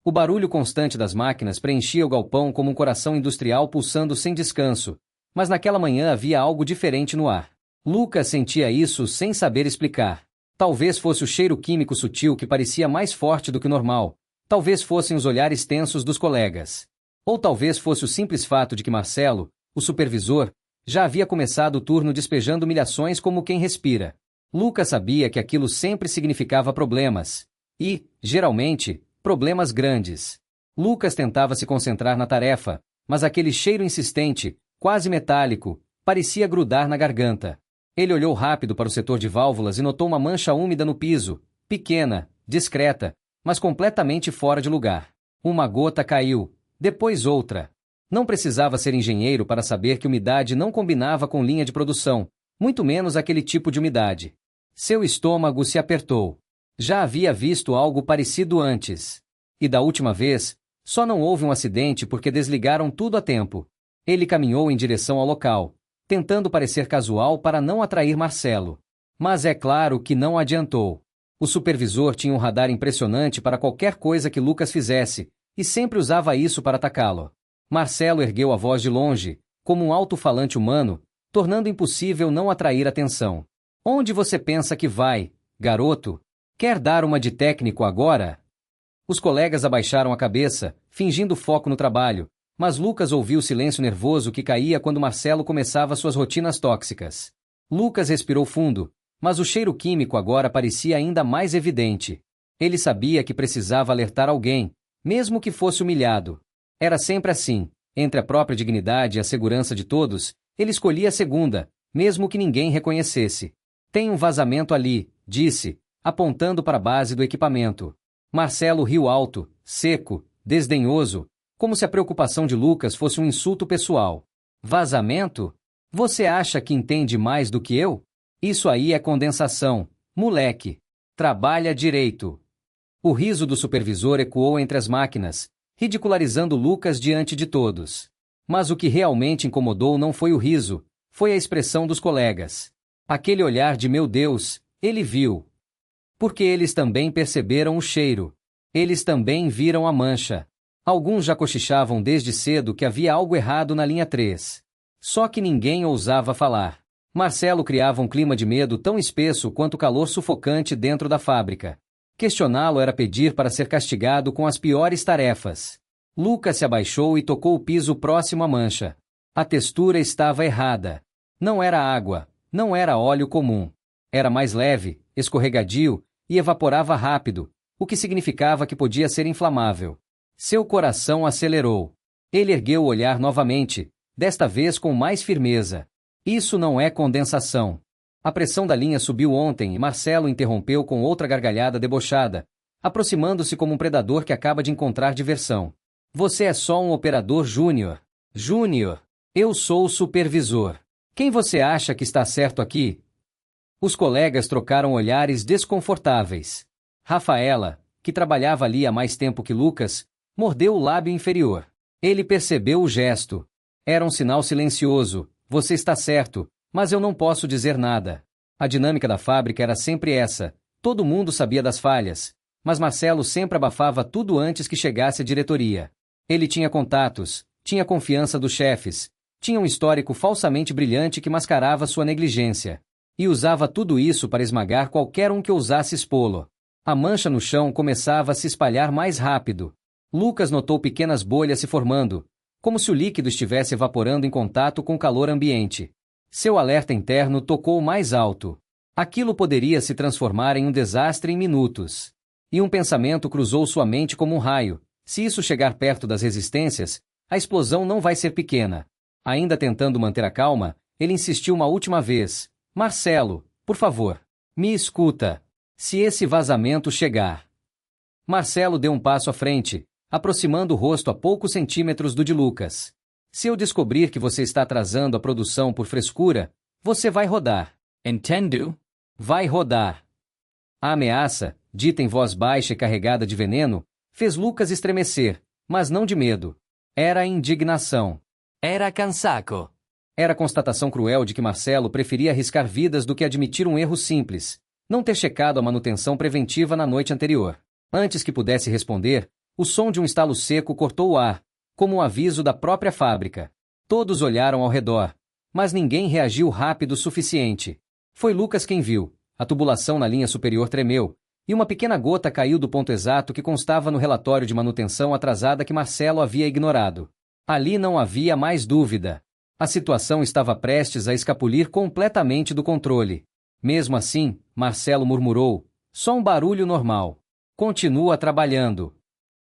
O barulho constante das máquinas preenchia o galpão como um coração industrial pulsando sem descanso, mas naquela manhã havia algo diferente no ar. Lucas sentia isso sem saber explicar. Talvez fosse o cheiro químico sutil que parecia mais forte do que o normal, talvez fossem os olhares tensos dos colegas. Ou talvez fosse o simples fato de que Marcelo, o supervisor, já havia começado o turno despejando humilhações como quem respira. Lucas sabia que aquilo sempre significava problemas. E, geralmente, problemas grandes. Lucas tentava se concentrar na tarefa, mas aquele cheiro insistente, quase metálico, parecia grudar na garganta. Ele olhou rápido para o setor de válvulas e notou uma mancha úmida no piso, pequena, discreta, mas completamente fora de lugar. Uma gota caiu, depois outra. Não precisava ser engenheiro para saber que umidade não combinava com linha de produção, muito menos aquele tipo de umidade. Seu estômago se apertou. Já havia visto algo parecido antes. E da última vez, só não houve um acidente porque desligaram tudo a tempo. Ele caminhou em direção ao local, tentando parecer casual para não atrair Marcelo. Mas é claro que não adiantou. O supervisor tinha um radar impressionante para qualquer coisa que Lucas fizesse, e sempre usava isso para atacá-lo. Marcelo ergueu a voz de longe, como um alto-falante humano, tornando impossível não atrair atenção. Onde você pensa que vai, garoto? Quer dar uma de técnico agora? Os colegas abaixaram a cabeça, fingindo foco no trabalho, mas Lucas ouviu o silêncio nervoso que caía quando Marcelo começava suas rotinas tóxicas. Lucas respirou fundo, mas o cheiro químico agora parecia ainda mais evidente. Ele sabia que precisava alertar alguém, mesmo que fosse humilhado. Era sempre assim, entre a própria dignidade e a segurança de todos, ele escolhia a segunda, mesmo que ninguém reconhecesse. Tem um vazamento ali, disse, apontando para a base do equipamento. Marcelo riu alto, seco, desdenhoso, como se a preocupação de Lucas fosse um insulto pessoal. Vazamento? Você acha que entende mais do que eu? Isso aí é condensação, moleque. Trabalha direito. O riso do supervisor ecoou entre as máquinas, ridicularizando Lucas diante de todos. Mas o que realmente incomodou não foi o riso, foi a expressão dos colegas. Aquele olhar de meu Deus, ele viu. Porque eles também perceberam o cheiro. Eles também viram a mancha. Alguns já cochichavam desde cedo que havia algo errado na linha 3. Só que ninguém ousava falar. Marcelo criava um clima de medo tão espesso quanto o calor sufocante dentro da fábrica. Questioná-lo era pedir para ser castigado com as piores tarefas. Lucas se abaixou e tocou o piso próximo à mancha. A textura estava errada. Não era água, não era óleo comum. Era mais leve, escorregadio e evaporava rápido, o que significava que podia ser inflamável. Seu coração acelerou. Ele ergueu o olhar novamente, desta vez com mais firmeza. Isso não é condensação. A pressão da linha subiu ontem e Marcelo interrompeu com outra gargalhada debochada, aproximando-se como um predador que acaba de encontrar diversão. Você é só um operador júnior. Júnior. Eu sou o supervisor. Quem você acha que está certo aqui? Os colegas trocaram olhares desconfortáveis. Rafaela, que trabalhava ali há mais tempo que Lucas, mordeu o lábio inferior. Ele percebeu o gesto. Era um sinal silencioso. Você está certo, mas eu não posso dizer nada. A dinâmica da fábrica era sempre essa. Todo mundo sabia das falhas, mas Marcelo sempre abafava tudo antes que chegasse a diretoria. Ele tinha contatos, tinha confiança dos chefes, tinha um histórico falsamente brilhante que mascarava sua negligência. E usava tudo isso para esmagar qualquer um que ousasse expô-lo. A mancha no chão começava a se espalhar mais rápido. Lucas notou pequenas bolhas se formando, como se o líquido estivesse evaporando em contato com o calor ambiente. Seu alerta interno tocou mais alto. Aquilo poderia se transformar em um desastre em minutos. E um pensamento cruzou sua mente como um raio. Se isso chegar perto das resistências, a explosão não vai ser pequena. Ainda tentando manter a calma, ele insistiu uma última vez. Marcelo, por favor, me escuta. Se esse vazamento chegar... Marcelo deu um passo à frente, aproximando o rosto a poucos centímetros do de Lucas. Se eu descobrir que você está atrasando a produção por frescura, você vai rodar. Entendo? Vai rodar. A ameaça, dita em voz baixa e carregada de veneno, fez Lucas estremecer, mas não de medo. Era indignação. Era cansaço. Era a constatação cruel de que Marcelo preferia arriscar vidas do que admitir um erro simples, não ter checado a manutenção preventiva na noite anterior. Antes que pudesse responder, O som de um estalo seco cortou o ar, como um aviso da própria fábrica. Todos olharam ao redor, mas ninguém reagiu rápido o suficiente. Foi Lucas quem viu. A tubulação na linha superior tremeu, e uma pequena gota caiu do ponto exato que constava no relatório de manutenção atrasada que Marcelo havia ignorado. Ali não havia mais dúvida. A situação estava prestes a escapulir completamente do controle. Mesmo assim, Marcelo murmurou, só um barulho normal. Continua trabalhando.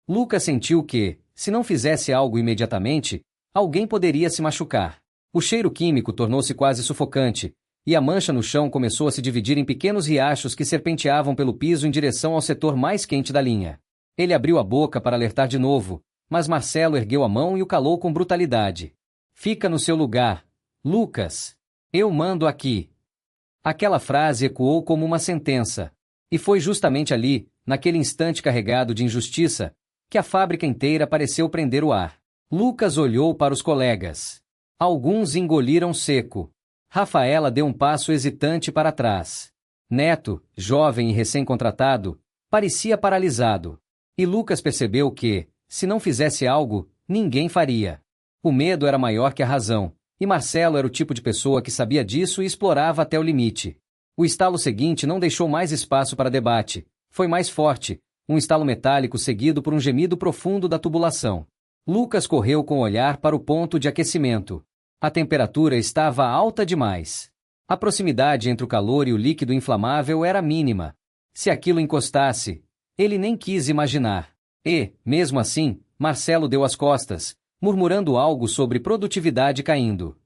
Lucas sentiu que, se não fizesse algo imediatamente, alguém poderia se machucar. O cheiro químico tornou-se quase sufocante, e a mancha no chão começou a se dividir em pequenos riachos que serpenteavam pelo piso em direção ao setor mais quente da linha. Ele abriu a boca para alertar de novo, mas Marcelo ergueu a mão e o calou com brutalidade. Fica no seu lugar, Lucas. Eu mando aqui. Aquela frase ecoou como uma sentença. E foi justamente ali, naquele instante carregado de injustiça, que a fábrica inteira pareceu prender o ar. Lucas olhou para os colegas. Alguns engoliram seco. Rafaela deu um passo hesitante para trás. Neto, jovem e recém-contratado, parecia paralisado. E Lucas percebeu que, se não fizesse algo, ninguém faria. O medo era maior que a razão, e Marcelo era o tipo de pessoa que sabia disso e explorava até o limite. O estalo seguinte não deixou mais espaço para debate. Foi mais forte, um estalo metálico seguido por um gemido profundo da tubulação. Lucas correu com o olhar para o ponto de aquecimento. A temperatura estava alta demais. A proximidade entre o calor e o líquido inflamável era mínima. Se aquilo encostasse, ele nem quis imaginar. E, mesmo assim, Marcelo deu as costas, murmurando algo sobre produtividade caindo.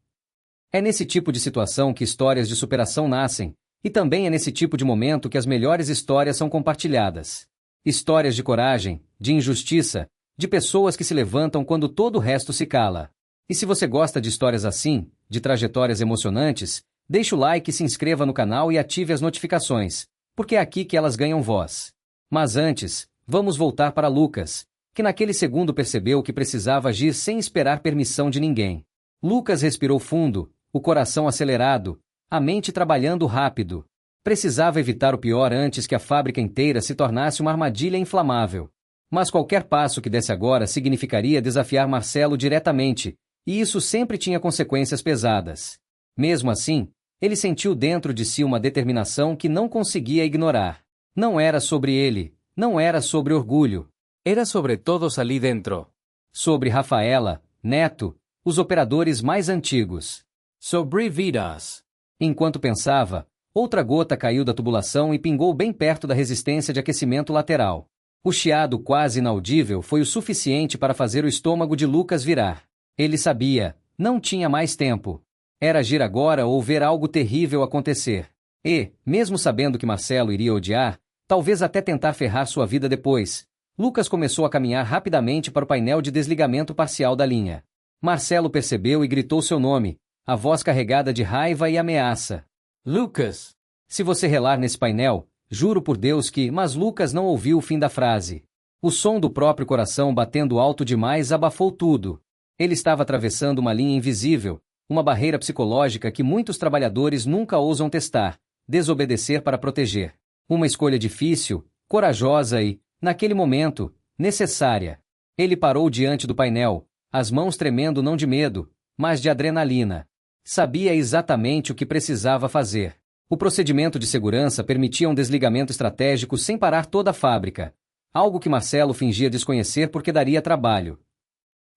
É nesse tipo de situação que histórias de superação nascem, e também é nesse tipo de momento que as melhores histórias são compartilhadas. Histórias de coragem, de injustiça, de pessoas que se levantam quando todo o resto se cala. E se você gosta de histórias assim, de trajetórias emocionantes, deixe o like e se inscreva no canal e ative as notificações, porque é aqui que elas ganham voz. Mas antes, vamos voltar para Lucas, que naquele segundo percebeu que precisava agir sem esperar permissão de ninguém. Lucas respirou fundo, o coração acelerado, a mente trabalhando rápido. Precisava evitar o pior antes que a fábrica inteira se tornasse uma armadilha inflamável. Mas qualquer passo que desse agora significaria desafiar Marcelo diretamente, e isso sempre tinha consequências pesadas. Mesmo assim, ele sentiu dentro de si uma determinação que não conseguia ignorar. Não era sobre ele, não era sobre orgulho. Era sobre todos ali dentro. Sobre Rafaela, Neto, os operadores mais antigos. Sobre vidas. Enquanto pensava, outra gota caiu da tubulação e pingou bem perto da resistência de aquecimento lateral. O chiado quase inaudível foi o suficiente para fazer o estômago de Lucas virar. Ele sabia, não tinha mais tempo. Era agir agora ou ver algo terrível acontecer. E, mesmo sabendo que Marcelo iria odiar, talvez até tentar ferrar sua vida depois, Lucas começou a caminhar rapidamente para o painel de desligamento parcial da linha. Marcelo percebeu e gritou seu nome, a voz carregada de raiva e ameaça. Lucas! Se você relar nesse painel, juro por Deus que... Mas Lucas não ouviu o fim da frase. O som do próprio coração batendo alto demais abafou tudo. Ele estava atravessando uma linha invisível, uma barreira psicológica que muitos trabalhadores nunca ousam testar, desobedecer para proteger. Uma escolha difícil, corajosa e, naquele momento, necessária. Ele parou diante do painel, as mãos tremendo não de medo, mas de adrenalina. Sabia exatamente o que precisava fazer. O procedimento de segurança permitia um desligamento estratégico sem parar toda a fábrica, algo que Marcelo fingia desconhecer porque daria trabalho.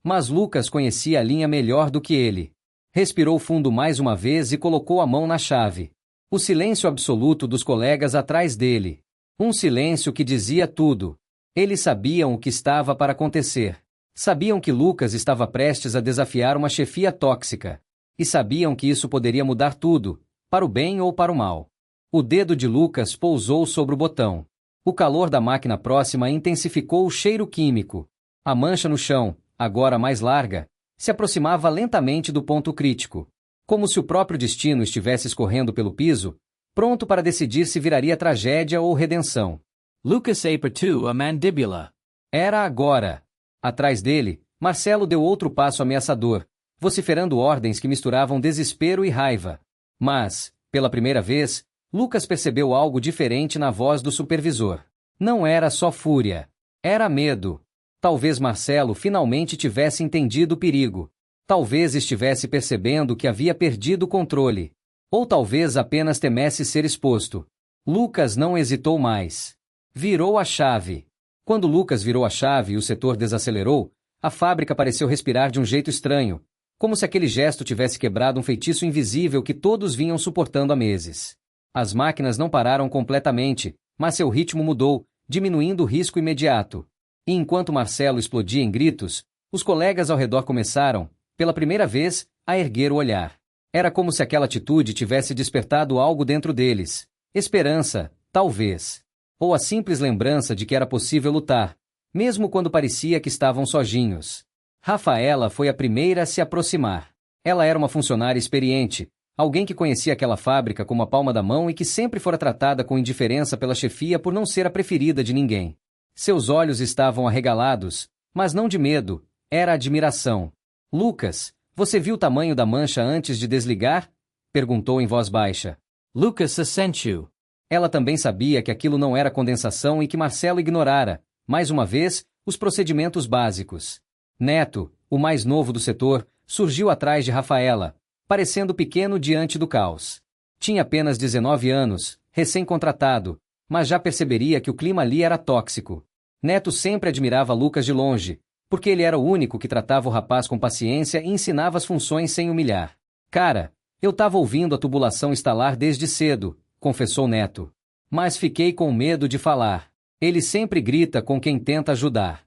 Mas Lucas conhecia a linha melhor do que ele. Respirou fundo mais uma vez e colocou a mão na chave. O silêncio absoluto dos colegas atrás dele. Um silêncio que dizia tudo. Eles sabiam o que estava para acontecer. Sabiam que Lucas estava prestes a desafiar uma chefia tóxica. E sabiam que isso poderia mudar tudo, para o bem ou para o mal. O dedo de Lucas pousou sobre o botão. O calor da máquina próxima intensificou o cheiro químico. A mancha no chão, agora mais larga, se aproximava lentamente do ponto crítico. Como se o próprio destino estivesse escorrendo pelo piso, pronto para decidir se viraria tragédia ou redenção. Lucas apertou a mandíbula. Era agora. Atrás dele, Marcelo deu outro passo ameaçador, vociferando ordens que misturavam desespero e raiva. Mas, pela primeira vez, Lucas percebeu algo diferente na voz do supervisor. Não era só fúria. Era medo. Talvez Marcelo finalmente tivesse entendido o perigo. Talvez estivesse percebendo que havia perdido o controle. Ou talvez apenas temesse ser exposto. Lucas não hesitou mais. Virou a chave. Quando Lucas virou a chave e o setor desacelerou, a fábrica pareceu respirar de um jeito estranho, como se aquele gesto tivesse quebrado um feitiço invisível que todos vinham suportando há meses. As máquinas não pararam completamente, mas seu ritmo mudou, diminuindo o risco imediato. E enquanto Marcelo explodia em gritos, os colegas ao redor começaram, pela primeira vez, a erguer o olhar. Era como se aquela atitude tivesse despertado algo dentro deles. Esperança, talvez. Ou a simples lembrança de que era possível lutar, mesmo quando parecia que estavam sozinhos. Rafaela foi a primeira a se aproximar. Ela era uma funcionária experiente, alguém que conhecia aquela fábrica como a palma da mão e que sempre fora tratada com indiferença pela chefia por não ser a preferida de ninguém. Seus olhos estavam arregalados, mas não de medo, era admiração. Lucas, você viu o tamanho da mancha antes de desligar? Perguntou em voz baixa. Lucas assentiu. Ela também sabia que aquilo não era condensação e que Marcelo ignorara, mais uma vez, os procedimentos básicos. Neto, o mais novo do setor, surgiu atrás de Rafaela, parecendo pequeno diante do caos. Tinha apenas 19 anos, recém-contratado, mas já perceberia que o clima ali era tóxico. Neto sempre admirava Lucas de longe, porque ele era o único que tratava o rapaz com paciência e ensinava as funções sem humilhar. Cara, eu tava ouvindo a tubulação estalar desde cedo, confessou Neto. Mas fiquei com medo de falar. Ele sempre grita com quem tenta ajudar.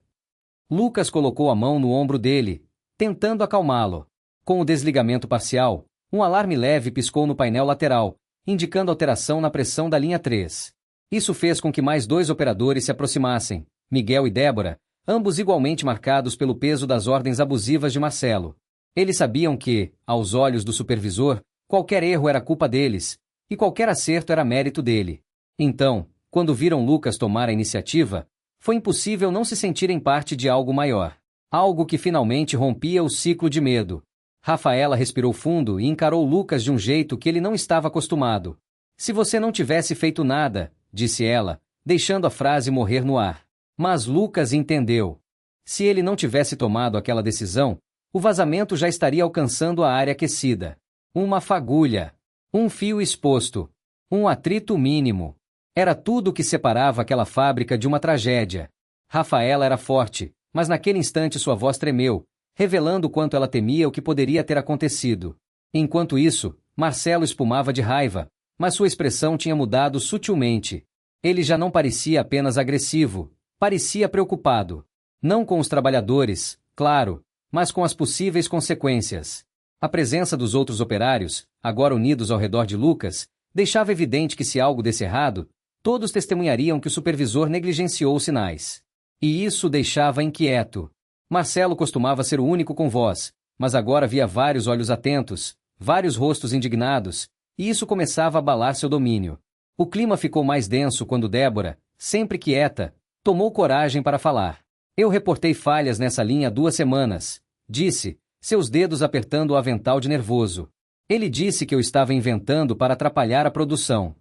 Lucas colocou a mão no ombro dele, tentando acalmá-lo. Com o desligamento parcial, um alarme leve piscou no painel lateral, indicando alteração na pressão da linha 3. Isso fez com que mais 2 operadores se aproximassem, Miguel e Débora, ambos igualmente marcados pelo peso das ordens abusivas de Marcelo. Eles sabiam que, aos olhos do supervisor, qualquer erro era culpa deles, e qualquer acerto era mérito dele. Então, quando viram Lucas tomar a iniciativa, foi impossível não se sentirem parte de algo maior. Algo que finalmente rompia o ciclo de medo. Rafaela respirou fundo e encarou Lucas de um jeito que ele não estava acostumado. Se você não tivesse feito nada, disse ela, deixando a frase morrer no ar. Mas Lucas entendeu. Se ele não tivesse tomado aquela decisão, o vazamento já estaria alcançando a área aquecida. Uma fagulha. Um fio exposto. Um atrito mínimo. Era tudo o que separava aquela fábrica de uma tragédia. Rafaela era forte, mas naquele instante sua voz tremeu, revelando quanto ela temia o que poderia ter acontecido. Enquanto isso, Marcelo espumava de raiva, mas sua expressão tinha mudado sutilmente. Ele já não parecia apenas agressivo, parecia preocupado. Não com os trabalhadores, claro, mas com as possíveis consequências. A presença dos outros operários, agora unidos ao redor de Lucas, deixava evidente que se algo desse errado, todos testemunhariam que o supervisor negligenciou os sinais. E isso o deixava inquieto. Marcelo costumava ser o único com voz, mas agora via vários olhos atentos, vários rostos indignados, e isso começava a abalar seu domínio. O clima ficou mais denso quando Débora, sempre quieta, tomou coragem para falar. Eu reportei falhas nessa linha há 2 semanas, disse, seus dedos apertando o avental de nervoso. Ele disse que eu estava inventando para atrapalhar a produção.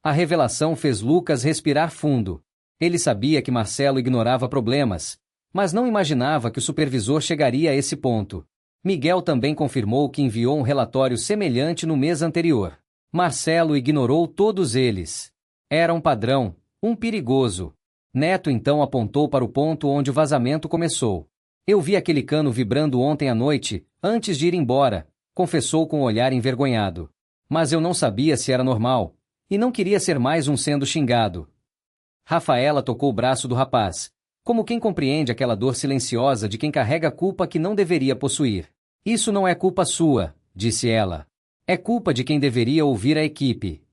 A revelação fez Lucas respirar fundo. Ele sabia que Marcelo ignorava problemas, mas não imaginava que o supervisor chegaria a esse ponto. Miguel também confirmou que enviou um relatório semelhante no mês anterior. Marcelo ignorou todos eles. Era um padrão, um perigoso. Neto então apontou para o ponto onde o vazamento começou. Eu vi aquele cano vibrando ontem à noite, antes de ir embora, confessou com um olhar envergonhado. Mas eu não sabia se era normal, e não queria ser mais um sendo xingado. Rafaela tocou o braço do rapaz, como quem compreende aquela dor silenciosa de quem carrega a culpa que não deveria possuir. Isso não é culpa sua, disse ela. É culpa de quem deveria ouvir a equipe.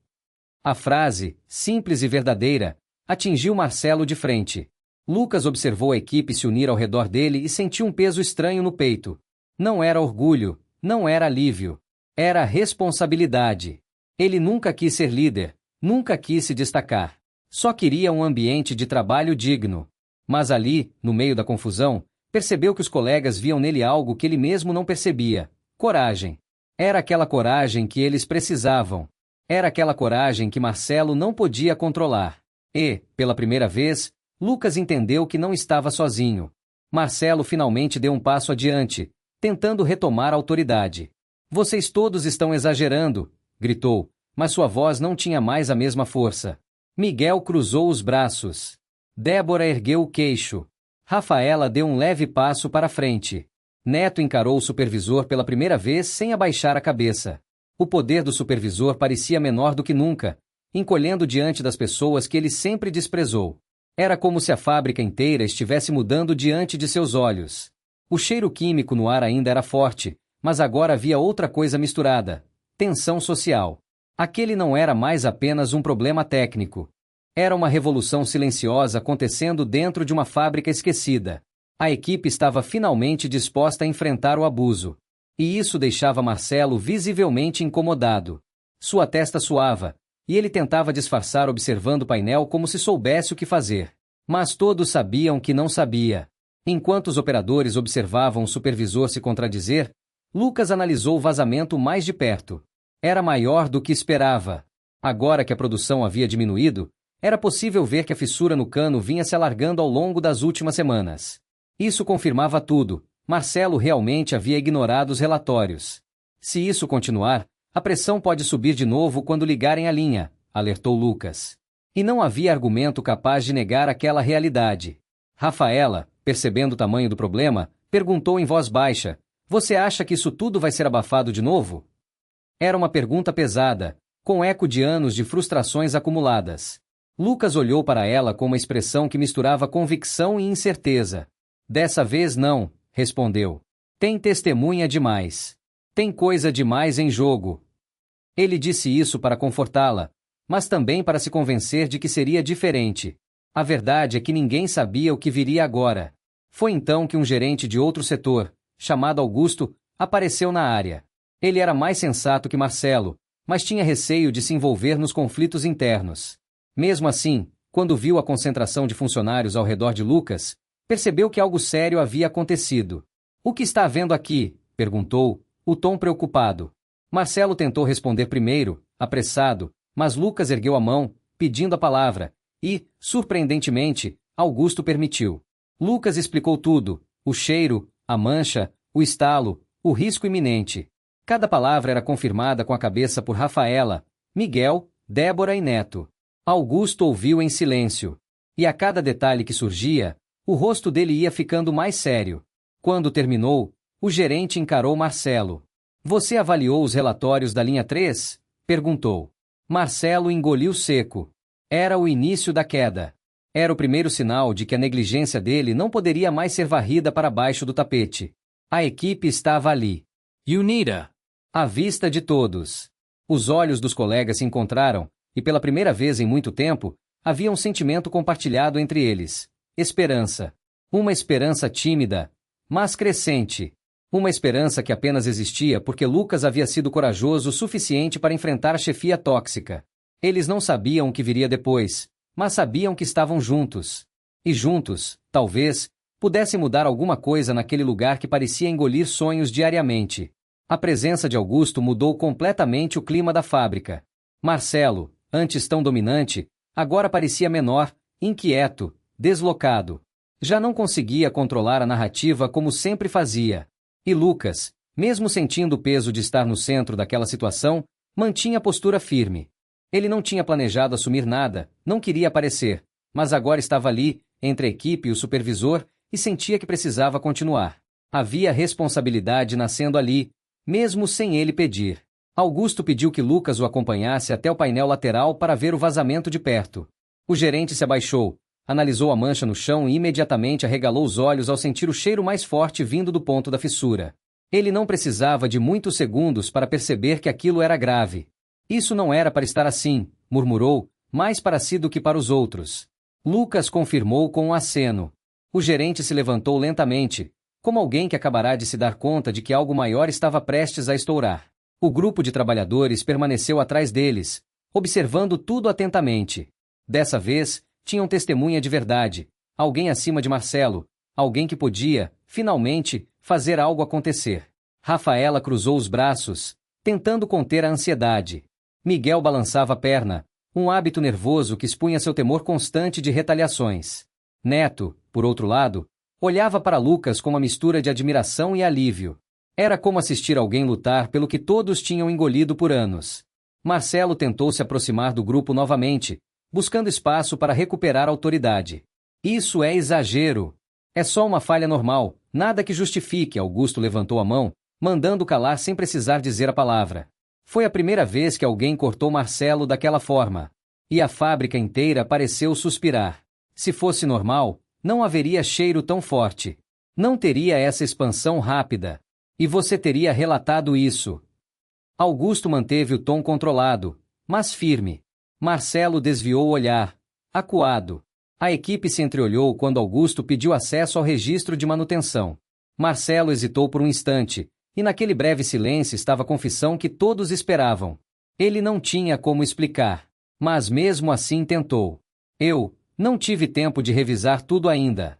A frase, simples e verdadeira, atingiu Marcelo de frente. Lucas observou a equipe se unir ao redor dele e sentiu um peso estranho no peito. Não era orgulho, não era alívio. Era responsabilidade. Ele nunca quis ser líder, nunca quis se destacar. Só queria um ambiente de trabalho digno. Mas ali, no meio da confusão, percebeu que os colegas viam nele algo que ele mesmo não percebia: coragem. Era aquela coragem que eles precisavam. Era aquela coragem que Marcelo não podia controlar. E, pela primeira vez, Lucas entendeu que não estava sozinho. Marcelo finalmente deu um passo adiante, tentando retomar a autoridade. Vocês todos estão exagerando, gritou, mas sua voz não tinha mais a mesma força. Miguel cruzou os braços. Débora ergueu o queixo. Rafaela deu um leve passo para frente. Neto encarou o supervisor pela primeira vez sem abaixar a cabeça. O poder do supervisor parecia menor do que nunca, encolhendo diante das pessoas que ele sempre desprezou. Era como se a fábrica inteira estivesse mudando diante de seus olhos. O cheiro químico no ar ainda era forte, mas agora havia outra coisa misturada: tensão social. Aquele não era mais apenas um problema técnico. Era uma revolução silenciosa acontecendo dentro de uma fábrica esquecida. A equipe estava finalmente disposta a enfrentar o abuso. E isso deixava Marcelo visivelmente incomodado. Sua testa suava, e ele tentava disfarçar observando o painel como se soubesse o que fazer. Mas todos sabiam que não sabia. Enquanto os operadores observavam o supervisor se contradizer, Lucas analisou o vazamento mais de perto. Era maior do que esperava. Agora que a produção havia diminuído, era possível ver que a fissura no cano vinha se alargando ao longo das últimas semanas. Isso confirmava tudo. Marcelo realmente havia ignorado os relatórios. Se isso continuar, a pressão pode subir de novo quando ligarem a linha, alertou Lucas. E não havia argumento capaz de negar aquela realidade. Rafaela, percebendo o tamanho do problema, perguntou em voz baixa: "Você acha que isso tudo vai ser abafado de novo?" Era uma pergunta pesada, com eco de anos de frustrações acumuladas. Lucas olhou para ela com uma expressão que misturava convicção e incerteza. "Dessa vez não", respondeu. "Tem testemunha demais. Tem coisa demais em jogo." Ele disse isso para confortá-la, mas também para se convencer de que seria diferente. A verdade é que ninguém sabia o que viria agora. Foi então que um gerente de outro setor, chamado Augusto, apareceu na área. Ele era mais sensato que Marcelo, mas tinha receio de se envolver nos conflitos internos. Mesmo assim, quando viu a concentração de funcionários ao redor de Lucas, percebeu que algo sério havia acontecido. "O que está havendo aqui?" perguntou, o tom preocupado. Marcelo tentou responder primeiro, apressado, mas Lucas ergueu a mão, pedindo a palavra, e, surpreendentemente, Augusto permitiu. Lucas explicou tudo: o cheiro, a mancha, o estalo, o risco iminente. Cada palavra era confirmada com a cabeça por Rafaela, Miguel, Débora e Neto. Augusto ouviu em silêncio. E a cada detalhe que surgia, o rosto dele ia ficando mais sério. Quando terminou, o gerente encarou Marcelo. "Você avaliou os relatórios da linha 3?" perguntou. Marcelo engoliu seco. Era o início da queda. Era o primeiro sinal de que a negligência dele não poderia mais ser varrida para baixo do tapete. A equipe estava ali. UNITA. À vista de todos. Os olhos dos colegas se encontraram, e pela primeira vez em muito tempo, havia um sentimento compartilhado entre eles: esperança. Uma esperança tímida, mas crescente. Uma esperança que apenas existia porque Lucas havia sido corajoso o suficiente para enfrentar a chefia tóxica. Eles não sabiam o que viria depois, mas sabiam que estavam juntos. E juntos, talvez, pudessem mudar alguma coisa naquele lugar que parecia engolir sonhos diariamente. A presença de Augusto mudou completamente o clima da fábrica. Marcelo, antes tão dominante, agora parecia menor, inquieto, deslocado. Já não conseguia controlar a narrativa como sempre fazia. E Lucas, mesmo sentindo o peso de estar no centro daquela situação, mantinha a postura firme. Ele não tinha planejado assumir nada, não queria aparecer, mas agora estava ali, entre a equipe e o supervisor, e sentia que precisava continuar. Havia responsabilidade nascendo ali, mesmo sem ele pedir. Augusto pediu que Lucas o acompanhasse até o painel lateral para ver o vazamento de perto. O gerente se abaixou, analisou a mancha no chão e imediatamente arregalou os olhos ao sentir o cheiro mais forte vindo do ponto da fissura. Ele não precisava de muitos segundos para perceber que aquilo era grave. "Isso não era para estar assim", murmurou, mais para si do que para os outros. Lucas confirmou com um aceno. O gerente se levantou lentamente, como alguém que acabará de se dar conta de que algo maior estava prestes a estourar. O grupo de trabalhadores permaneceu atrás deles, observando tudo atentamente. Dessa vez, tinham testemunha de verdade, alguém acima de Marcelo, alguém que podia, finalmente, fazer algo acontecer. Rafaela cruzou os braços, tentando conter a ansiedade. Miguel balançava a perna, um hábito nervoso que expunha seu temor constante de retaliações. Neto, por outro lado, Olhava para Lucas com uma mistura de admiração e alívio. Era como assistir alguém lutar pelo que todos tinham engolido por anos. Marcelo tentou se aproximar do grupo novamente, buscando espaço para recuperar a autoridade. Isso é exagero. É só uma falha normal, nada que justifique. Augusto levantou a mão, mandando calar sem precisar dizer a palavra. Foi a primeira vez que alguém cortou Marcelo daquela forma. E a fábrica inteira pareceu suspirar. Se fosse normal, não haveria cheiro tão forte. Não teria essa expansão rápida. E você teria relatado isso. Augusto manteve o tom controlado, mas firme. Marcelo desviou o olhar, acuado. A equipe se entreolhou quando Augusto pediu acesso ao registro de manutenção. Marcelo hesitou por um instante, e naquele breve silêncio estava a confissão que todos esperavam. Ele não tinha como explicar, mas mesmo assim tentou. Eu não tive tempo de revisar tudo ainda.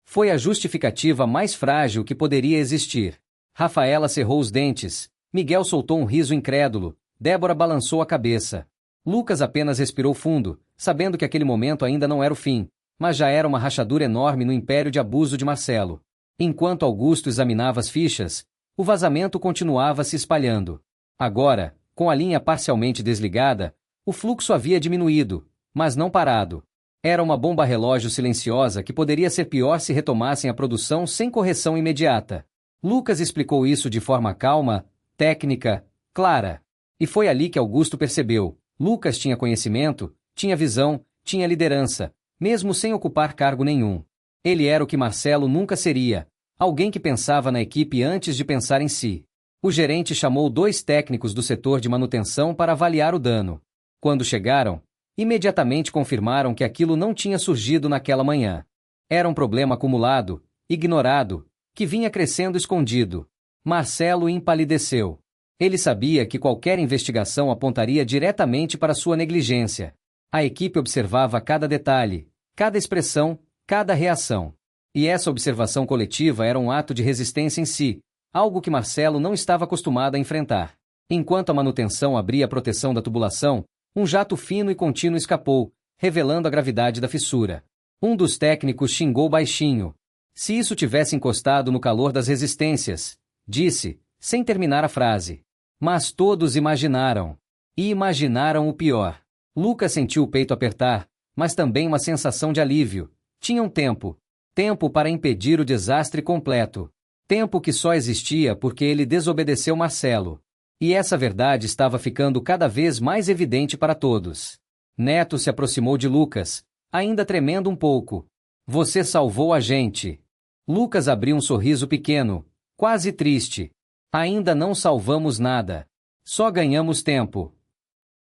Foi a justificativa mais frágil que poderia existir. Rafaela cerrou os dentes, Miguel soltou um riso incrédulo, Débora balançou a cabeça. Lucas apenas respirou fundo, sabendo que aquele momento ainda não era o fim, mas já era uma rachadura enorme no império de abuso de Marcelo. Enquanto Augusto examinava as fichas, o vazamento continuava se espalhando. Agora, com a linha parcialmente desligada, o fluxo havia diminuído, mas não parado. Era uma bomba relógio silenciosa que poderia ser pior se retomassem a produção sem correção imediata. Lucas explicou isso de forma calma, técnica, clara. E foi ali que Augusto percebeu. Lucas tinha conhecimento, tinha visão, tinha liderança, mesmo sem ocupar cargo nenhum. Ele era o que Marcelo nunca seria, alguém que pensava na equipe antes de pensar em si. O gerente chamou 2 técnicos do setor de manutenção para avaliar o dano. Quando chegaram, imediatamente confirmaram que aquilo não tinha surgido naquela manhã. Era um problema acumulado, ignorado, que vinha crescendo escondido. Marcelo empalideceu. Ele sabia que qualquer investigação apontaria diretamente para sua negligência. A equipe observava cada detalhe, cada expressão, cada reação. E essa observação coletiva era um ato de resistência em si, algo que Marcelo não estava acostumado a enfrentar. Enquanto a manutenção abria a proteção da tubulação, um jato fino e contínuo escapou, revelando a gravidade da fissura. Um dos técnicos xingou baixinho. Se isso tivesse encostado no calor das resistências, disse, sem terminar a frase. Mas todos imaginaram. E imaginaram o pior. Lucas sentiu o peito apertar, mas também uma sensação de alívio. Tinham tempo. Tempo para impedir o desastre completo. Tempo que só existia porque ele desobedeceu Marcelo. E essa verdade estava ficando cada vez mais evidente para todos. Neto se aproximou de Lucas, ainda tremendo um pouco. Você salvou a gente. Lucas abriu um sorriso pequeno, quase triste. Ainda não salvamos nada. Só ganhamos tempo.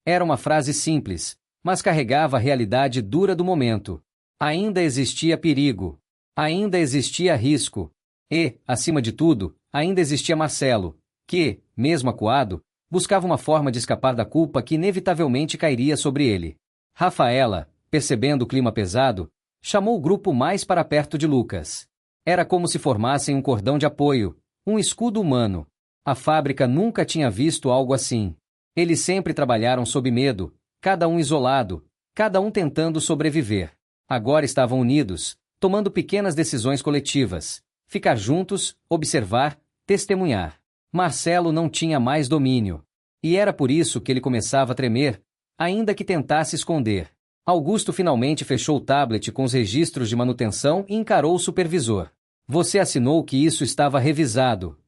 Era uma frase simples, mas carregava a realidade dura do momento. Ainda existia perigo. Ainda existia risco. E, acima de tudo, ainda existia Marcelo, que, mesmo acuado, buscava uma forma de escapar da culpa que inevitavelmente cairia sobre ele. Rafaela, percebendo o clima pesado, chamou o grupo mais para perto de Lucas. Era como se formassem um cordão de apoio, um escudo humano. A fábrica nunca tinha visto algo assim. Eles sempre trabalharam sob medo, cada um isolado, cada um tentando sobreviver. Agora estavam unidos, tomando pequenas decisões coletivas. Ficar juntos, observar, testemunhar. Marcelo não tinha mais domínio. E era por isso que ele começava a tremer, ainda que tentasse esconder. Augusto finalmente fechou o tablet com os registros de manutenção e encarou o supervisor. Você assinou que isso estava revisado.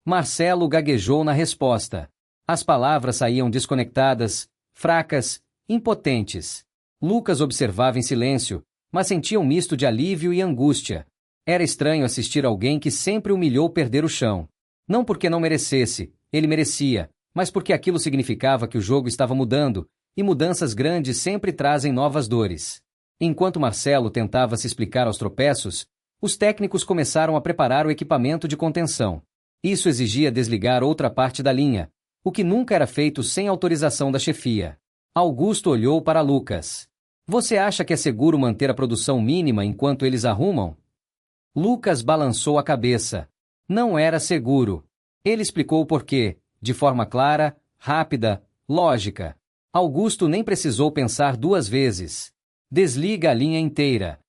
Marcelo gaguejou na resposta. As palavras saíam desconectadas, fracas, impotentes. Lucas observava em silêncio, mas sentia um misto de alívio e angústia. Era estranho assistir alguém que sempre humilhou perder o chão. Não porque não merecesse, ele merecia, mas porque aquilo significava que o jogo estava mudando, e mudanças grandes sempre trazem novas dores. Enquanto Marcelo tentava se explicar aos tropeços, os técnicos começaram a preparar o equipamento de contenção. Isso exigia desligar outra parte da linha, o que nunca era feito sem autorização da chefia. Augusto olhou para Lucas. Você acha que é seguro manter a produção mínima enquanto eles arrumam? Lucas balançou a cabeça. Não era seguro. Ele explicou o porquê, de forma clara, rápida, lógica. Augusto nem precisou pensar 2 vezes. Desliga a linha inteira.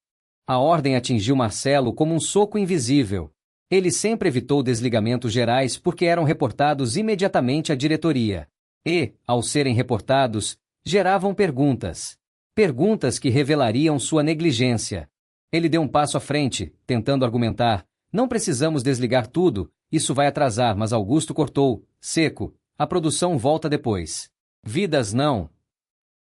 A ordem atingiu Marcelo como um soco invisível. Ele sempre evitou desligamentos gerais porque eram reportados imediatamente à diretoria. E, ao serem reportados, geravam perguntas. Perguntas que revelariam sua negligência. Ele deu um passo à frente, tentando argumentar: não precisamos desligar tudo, isso vai atrasar, mas Augusto cortou, seco: a produção volta depois. Vidas não.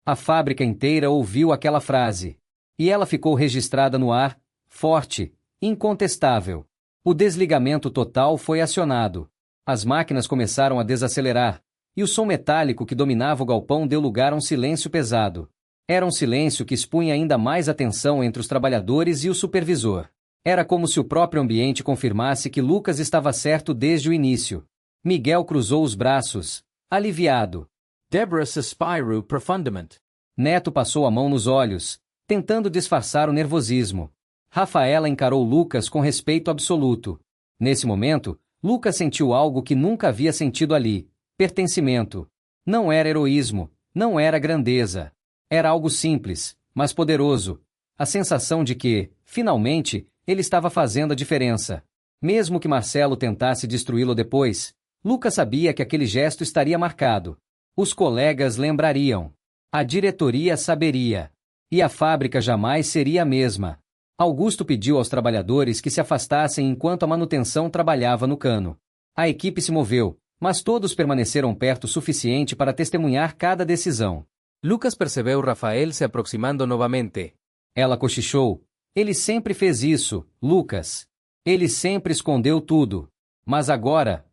A fábrica inteira ouviu aquela frase. E ela ficou registrada no ar, forte, incontestável. O desligamento total foi acionado. As máquinas começaram a desacelerar, e o som metálico que dominava o galpão deu lugar a um silêncio pesado. Era um silêncio que expunha ainda mais a tensão entre os trabalhadores e o supervisor. Era como se o próprio ambiente confirmasse que Lucas estava certo desde o início. Miguel cruzou os braços, aliviado. Deborah suspirou profundamente. Neto passou a mão nos olhos, tentando disfarçar o nervosismo. Rafaela encarou Lucas com respeito absoluto. Nesse momento, Lucas sentiu algo que nunca havia sentido ali: pertencimento. Não era heroísmo, não era grandeza. Era algo simples, mas poderoso. A sensação de que, finalmente, ele estava fazendo a diferença. Mesmo que Marcelo tentasse destruí-lo depois, Lucas sabia que aquele gesto estaria marcado. Os colegas lembrariam. A diretoria saberia. E a fábrica jamais seria a mesma. Augusto pediu aos trabalhadores que se afastassem enquanto a manutenção trabalhava no cano. A equipe se moveu, mas todos permaneceram perto o suficiente para testemunhar cada decisão. Lucas percebeu Rafael se aproximando novamente. Ela cochichou: ele sempre fez isso, Lucas. Ele sempre escondeu tudo. Mas agora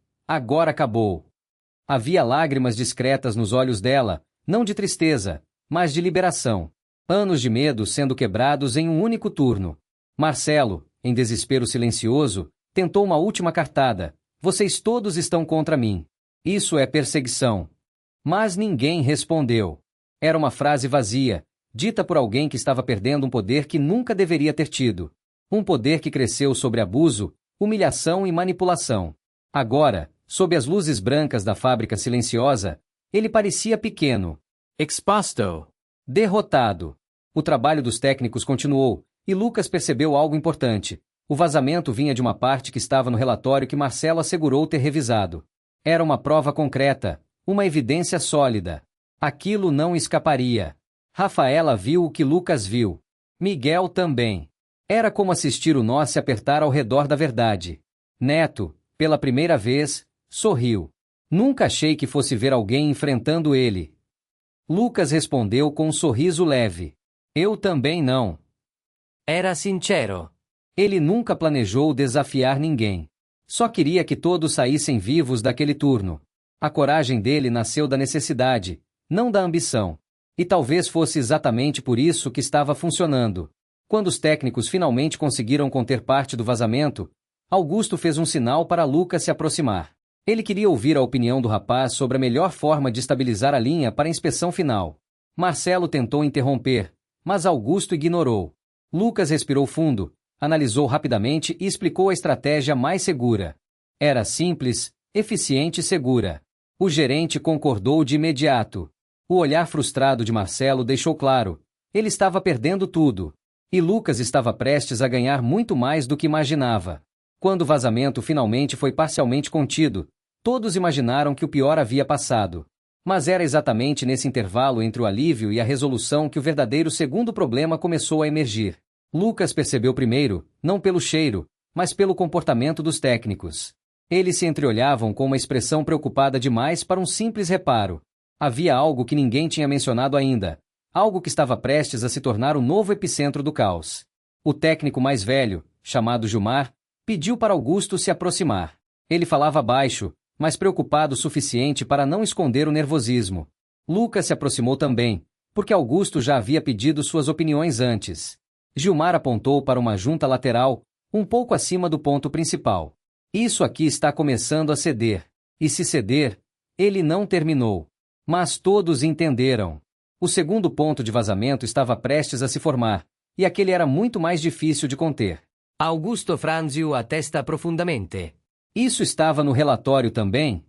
acabou. Havia lágrimas discretas nos olhos dela, não de tristeza, mas de liberação. Anos de medo sendo quebrados em um único turno. Marcelo, em desespero silencioso, tentou uma última cartada: vocês todos estão contra mim. Isso é perseguição. Mas ninguém respondeu. Era uma frase vazia, dita por alguém que estava perdendo um poder que nunca deveria ter tido. Um poder que cresceu sobre abuso, humilhação e manipulação. Agora, sob as luzes brancas da fábrica silenciosa, ele parecia pequeno. Exposto. Derrotado. O trabalho dos técnicos continuou, e Lucas percebeu algo importante. O vazamento vinha de uma parte que estava no relatório que Marcelo assegurou ter revisado. Era uma prova concreta, uma evidência sólida. Aquilo não escaparia. Rafaela viu o que Lucas viu. Miguel também. Era como assistir o nó se apertar ao redor da verdade. Neto, pela primeira vez, sorriu. Nunca achei que fosse ver alguém enfrentando ele. Lucas respondeu com um sorriso leve. Eu também não. Era sincero. Ele nunca planejou desafiar ninguém. Só queria que todos saíssem vivos daquele turno. A coragem dele nasceu da necessidade, não da ambição. E talvez fosse exatamente por isso que estava funcionando. Quando os técnicos finalmente conseguiram conter parte do vazamento, Augusto fez um sinal para Lucas se aproximar. Ele queria ouvir a opinião do rapaz sobre a melhor forma de estabilizar a linha para a inspeção final. Marcelo tentou interromper, mas Augusto ignorou. Lucas respirou fundo, analisou rapidamente e explicou a estratégia mais segura. Era simples, eficiente e segura. O gerente concordou de imediato. O olhar frustrado de Marcelo deixou claro: ele estava perdendo tudo. E Lucas estava prestes a ganhar muito mais do que imaginava. Quando o vazamento finalmente foi parcialmente contido, todos imaginaram que o pior havia passado. Mas era exatamente nesse intervalo entre o alívio e a resolução que o verdadeiro segundo problema começou a emergir. Lucas percebeu primeiro, não pelo cheiro, mas pelo comportamento dos técnicos. Eles se entreolhavam com uma expressão preocupada demais para um simples reparo. Havia algo que ninguém tinha mencionado ainda, algo que estava prestes a se tornar o novo epicentro do caos. O técnico mais velho, chamado Gilmar, pediu para Augusto se aproximar. Ele falava baixo, mas preocupado o suficiente para não esconder o nervosismo. Lucas se aproximou também, porque Augusto já havia pedido suas opiniões antes. Gilmar apontou para uma junta lateral, um pouco acima do ponto principal. Isso aqui está começando a ceder. E se ceder, ele não terminou. Mas todos entenderam. O segundo ponto de vazamento estava prestes a se formar, e aquele era muito mais difícil de conter. Augusto franziu a testa profundamente. Isso estava no relatório também?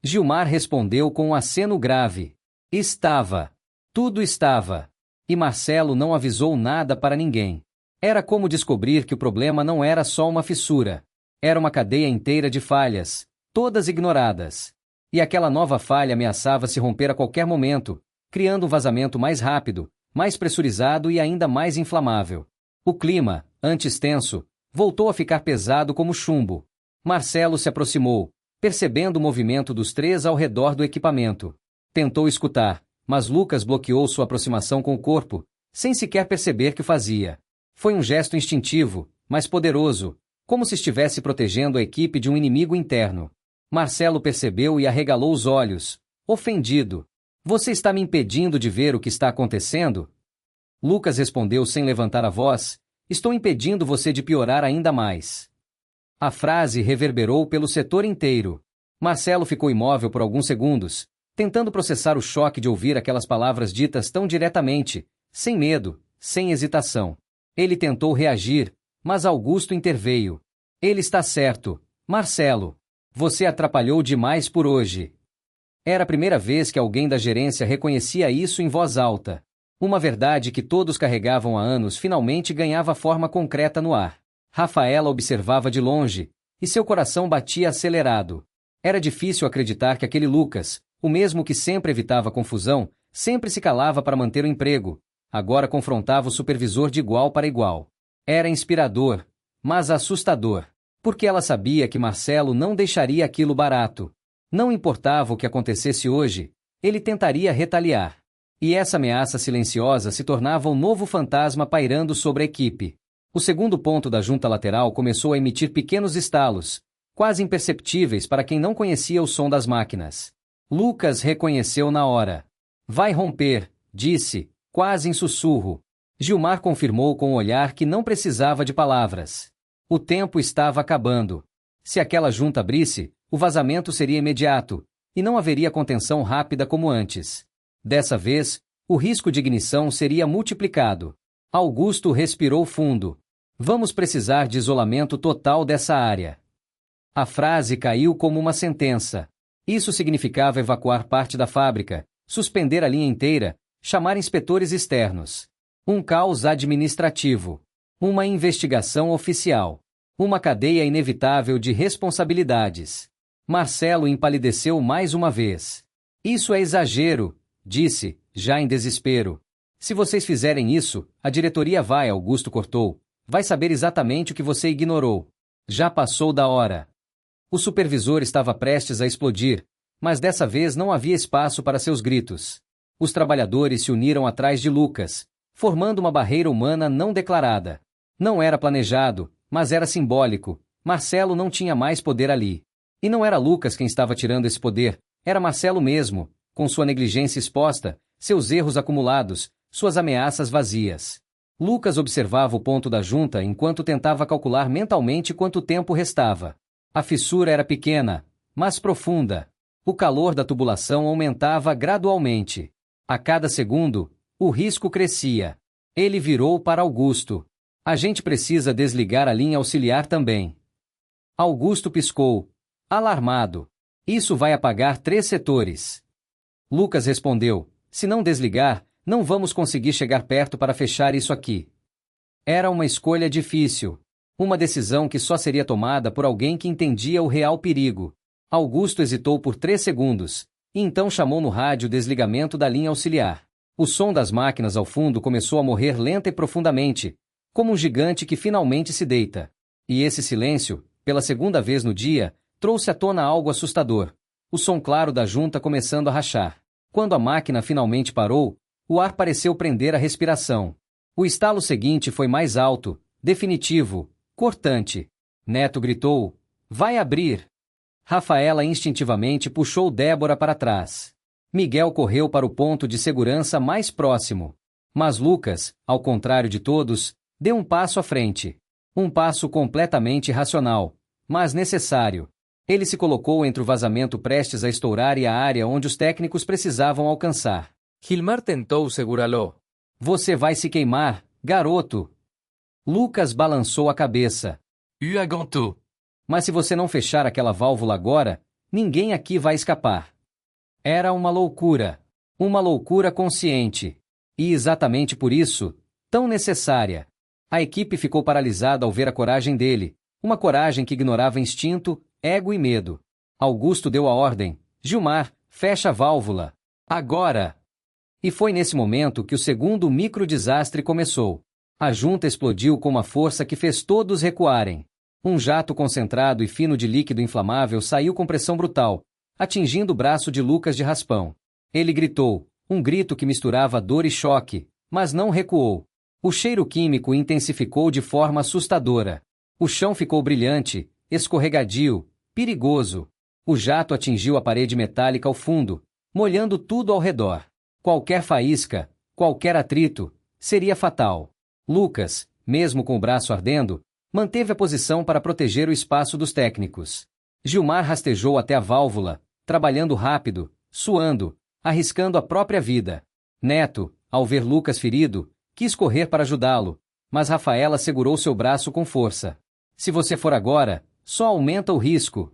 Gilmar respondeu com um aceno grave. Estava. Tudo estava. E Marcelo não avisou nada para ninguém. Era como descobrir que o problema não era só uma fissura. Era uma cadeia inteira de falhas, todas ignoradas. E aquela nova falha ameaçava se romper a qualquer momento, criando um vazamento mais rápido, mais pressurizado e ainda mais inflamável. O clima, antes tenso, voltou a ficar pesado como chumbo. Marcelo se aproximou, percebendo o movimento dos três ao redor do equipamento. Tentou escutar, mas Lucas bloqueou sua aproximação com o corpo, sem sequer perceber que o fazia. Foi um gesto instintivo, mas poderoso, como se estivesse protegendo a equipe de um inimigo interno. Marcelo percebeu e arregalou os olhos, ofendido. Você está me impedindo de ver o que está acontecendo? Lucas respondeu sem levantar a voz, estou impedindo você de piorar ainda mais. A frase reverberou pelo setor inteiro. Marcelo ficou imóvel por alguns segundos, tentando processar o choque de ouvir aquelas palavras ditas tão diretamente, sem medo, sem hesitação. Ele tentou reagir, mas Augusto interveio. Ele está certo, Marcelo. Você atrapalhou demais por hoje. Era a primeira vez que alguém da gerência reconhecia isso em voz alta. Uma verdade que todos carregavam há anos finalmente ganhava forma concreta no ar. Rafaela observava de longe, e seu coração batia acelerado. Era difícil acreditar que aquele Lucas, o mesmo que sempre evitava confusão, sempre se calava para manter o emprego, agora confrontava o supervisor de igual para igual. Era inspirador, mas assustador, porque ela sabia que Marcelo não deixaria aquilo barato. Não importava o que acontecesse hoje, ele tentaria retaliar. E essa ameaça silenciosa se tornava um novo fantasma pairando sobre a equipe. O segundo ponto da junta lateral começou a emitir pequenos estalos, quase imperceptíveis para quem não conhecia o som das máquinas. Lucas reconheceu na hora. Vai romper, disse, quase em sussurro. Gilmar confirmou com o olhar que não precisava de palavras. O tempo estava acabando. Se aquela junta abrisse, o vazamento seria imediato, e não haveria contenção rápida como antes. Dessa vez, o risco de ignição seria multiplicado. Augusto respirou fundo. Vamos precisar de isolamento total dessa área. A frase caiu como uma sentença. Isso significava evacuar parte da fábrica, suspender a linha inteira, chamar inspetores externos. Um caos administrativo. Uma investigação oficial. Uma cadeia inevitável de responsabilidades. Marcelo empalideceu mais uma vez. Isso é exagero, disse, já em desespero. Se vocês fizerem isso, a diretoria vai, Augusto cortou. Vai saber exatamente o que você ignorou. Já passou da hora. O supervisor estava prestes a explodir, mas dessa vez não havia espaço para seus gritos. Os trabalhadores se uniram atrás de Lucas, formando uma barreira humana não declarada. Não era planejado, mas era simbólico. Marcelo não tinha mais poder ali. E não era Lucas quem estava tirando esse poder, era Marcelo mesmo, com sua negligência exposta, seus erros acumulados, suas ameaças vazias. Lucas observava o ponto da junta enquanto tentava calcular mentalmente quanto tempo restava. A fissura era pequena, mas profunda. O calor da tubulação aumentava gradualmente. A cada segundo, o risco crescia. Ele virou para Augusto. A gente precisa desligar a linha auxiliar também. Augusto piscou, alarmado. Isso vai apagar 3 setores. Lucas respondeu, se não desligar, não vamos conseguir chegar perto para fechar isso aqui. Era uma escolha difícil. Uma decisão que só seria tomada por alguém que entendia o real perigo. Augusto hesitou por 3 segundos, e então chamou no rádio o desligamento da linha auxiliar. O som das máquinas ao fundo começou a morrer lenta e profundamente, como um gigante que finalmente se deita. E esse silêncio, pela segunda vez no dia, trouxe à tona algo assustador. O som claro da junta começando a rachar. Quando a máquina finalmente parou, o ar pareceu prender a respiração. O estalo seguinte foi mais alto, definitivo, cortante. Neto gritou, vai abrir! Rafaela instintivamente puxou Débora para trás. Miguel correu para o ponto de segurança mais próximo. Mas Lucas, ao contrário de todos, deu um passo à frente. Um passo completamente irracional, mas necessário. Ele se colocou entre o vazamento prestes a estourar e a área onde os técnicos precisavam alcançar. Gilmar tentou segurá-lo. Você vai se queimar, garoto. Lucas balançou a cabeça. Uaganto. Mas se você não fechar aquela válvula agora, ninguém aqui vai escapar. Era uma loucura consciente. E exatamente por isso, tão necessária. A equipe ficou paralisada ao ver a coragem dele, uma coragem que ignorava instinto, ego e medo. Augusto deu a ordem: Gilmar, fecha a válvula. Agora! E foi nesse momento que o segundo microdesastre começou. A junta explodiu com uma força que fez todos recuarem. Um jato concentrado e fino de líquido inflamável saiu com pressão brutal, atingindo o braço de Lucas de raspão. Ele gritou, um grito que misturava dor e choque, mas não recuou. O cheiro químico intensificou de forma assustadora. O chão ficou brilhante, escorregadio, perigoso. O jato atingiu a parede metálica ao fundo, molhando tudo ao redor. Qualquer faísca, qualquer atrito, seria fatal. Lucas, mesmo com o braço ardendo, manteve a posição para proteger o espaço dos técnicos. Gilmar rastejou até a válvula, trabalhando rápido, suando, arriscando a própria vida. Neto, ao ver Lucas ferido, quis correr para ajudá-lo, mas Rafaela segurou seu braço com força. Se você for agora, só aumenta o risco.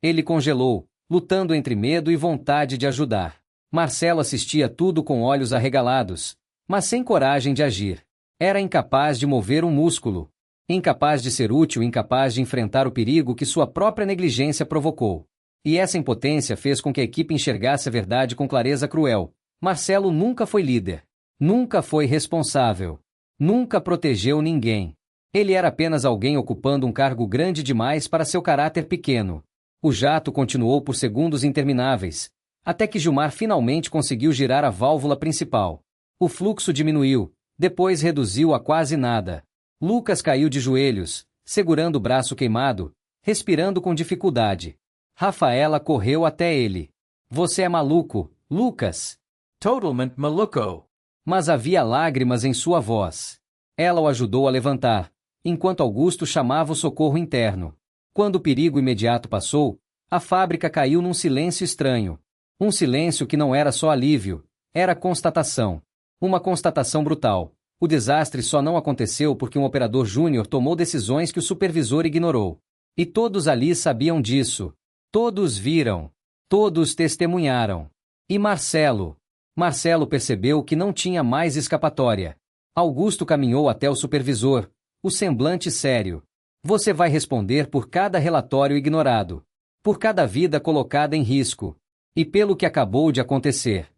Ele congelou, lutando entre medo e vontade de ajudar. Marcelo assistia tudo com olhos arregalados, mas sem coragem de agir. Era incapaz de mover um músculo. Incapaz de ser útil, incapaz de enfrentar o perigo que sua própria negligência provocou. E essa impotência fez com que a equipe enxergasse a verdade com clareza cruel. Marcelo nunca foi líder. Nunca foi responsável. Nunca protegeu ninguém. Ele era apenas alguém ocupando um cargo grande demais para seu caráter pequeno. O jato continuou por segundos intermináveis, até que Gilmar finalmente conseguiu girar a válvula principal. O fluxo diminuiu, depois reduziu a quase nada. Lucas caiu de joelhos, segurando o braço queimado, respirando com dificuldade. Rafaela correu até ele. Você é maluco, Lucas. Totalmente maluco. Mas havia lágrimas em sua voz. Ela o ajudou a levantar, enquanto Augusto chamava o socorro interno. Quando o perigo imediato passou, a fábrica caiu num silêncio estranho. Um silêncio que não era só alívio, era constatação. Uma constatação brutal. O desastre só não aconteceu porque um operador júnior tomou decisões que o supervisor ignorou. E todos ali sabiam disso. Todos viram. Todos testemunharam. E Marcelo? Marcelo percebeu que não tinha mais escapatória. Augusto caminhou até o supervisor, o semblante sério. Você vai responder por cada relatório ignorado. Por cada vida colocada em risco. E pelo que acabou de acontecer.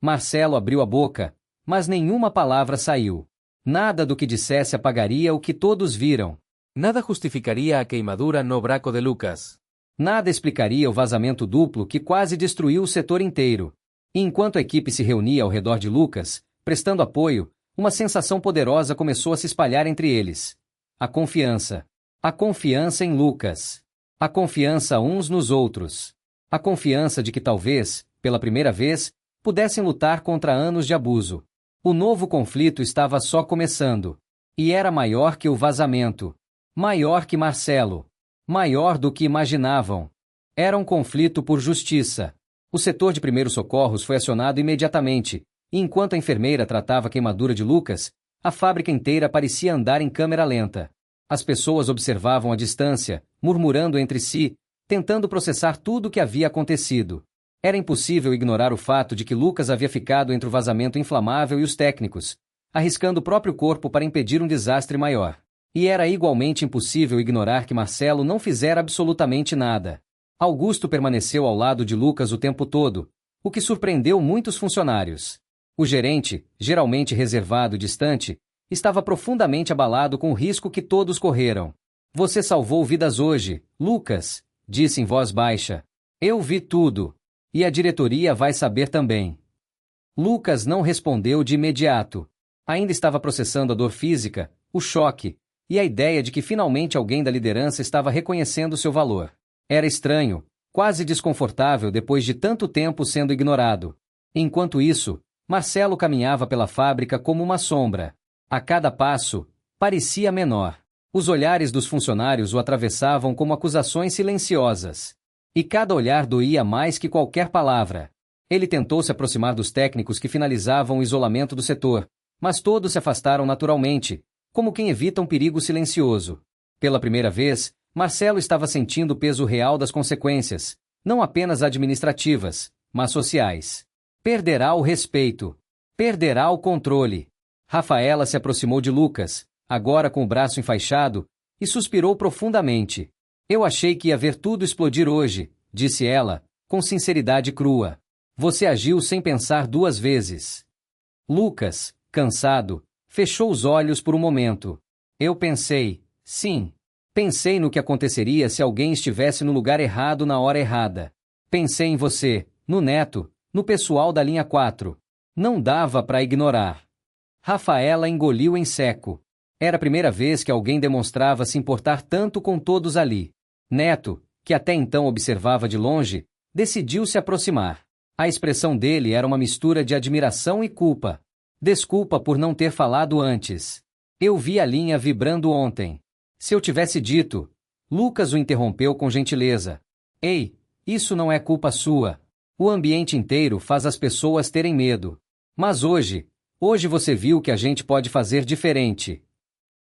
Marcelo abriu a boca, mas nenhuma palavra saiu. Nada do que dissesse apagaria o que todos viram. Nada justificaria a queimadura no braço de Lucas. Nada explicaria o vazamento duplo que quase destruiu o setor inteiro. E enquanto a equipe se reunia ao redor de Lucas, prestando apoio, uma sensação poderosa começou a se espalhar entre eles. A confiança. A confiança em Lucas. A confiança uns nos outros. A confiança de que talvez, pela primeira vez, pudessem lutar contra anos de abuso. O novo conflito estava só começando. E era maior que o vazamento. Maior que Marcelo. Maior do que imaginavam. Era um conflito por justiça. O setor de primeiros socorros foi acionado imediatamente, e enquanto a enfermeira tratava a queimadura de Lucas, a fábrica inteira parecia andar em câmera lenta. As pessoas observavam à distância, murmurando entre si, tentando processar tudo o que havia acontecido. Era impossível ignorar o fato de que Lucas havia ficado entre o vazamento inflamável e os técnicos, arriscando o próprio corpo para impedir um desastre maior. E era igualmente impossível ignorar que Marcelo não fizera absolutamente nada. Augusto permaneceu ao lado de Lucas o tempo todo, o que surpreendeu muitos funcionários. O gerente, geralmente reservado e distante, estava profundamente abalado com o risco que todos correram. Você salvou vidas hoje, Lucas, disse em voz baixa. Eu vi tudo. E a diretoria vai saber também. Lucas não respondeu de imediato. Ainda estava processando a dor física, o choque, e a ideia de que finalmente alguém da liderança estava reconhecendo seu valor. Era estranho, quase desconfortável depois de tanto tempo sendo ignorado. Enquanto isso, Marcelo caminhava pela fábrica como uma sombra. A cada passo, parecia menor. Os olhares dos funcionários o atravessavam como acusações silenciosas. E cada olhar doía mais que qualquer palavra. Ele tentou se aproximar dos técnicos que finalizavam o isolamento do setor, mas todos se afastaram naturalmente, como quem evita um perigo silencioso. Pela primeira vez, Marcelo estava sentindo o peso real das consequências, não apenas administrativas, mas sociais. Perderá o respeito. Perderá o controle. Rafaela se aproximou de Lucas, agora com o braço enfaixado, e suspirou profundamente. Eu achei que ia ver tudo explodir hoje, disse ela, com sinceridade crua. Você agiu sem pensar duas vezes. Lucas, cansado, fechou os olhos por um momento. Eu pensei, sim. Pensei no que aconteceria se alguém estivesse no lugar errado na hora errada. Pensei em você, no Neto, no pessoal da linha 4. Não dava para ignorar. Rafaela engoliu em seco. Era a primeira vez que alguém demonstrava se importar tanto com todos ali. Neto, que até então observava de longe, decidiu se aproximar. A expressão dele era uma mistura de admiração e culpa. Desculpa por não ter falado antes. Eu vi a linha vibrando ontem. Se eu tivesse dito... Lucas o interrompeu com gentileza. Ei, isso não é culpa sua. O ambiente inteiro faz as pessoas terem medo. Mas hoje você viu que a gente pode fazer diferente.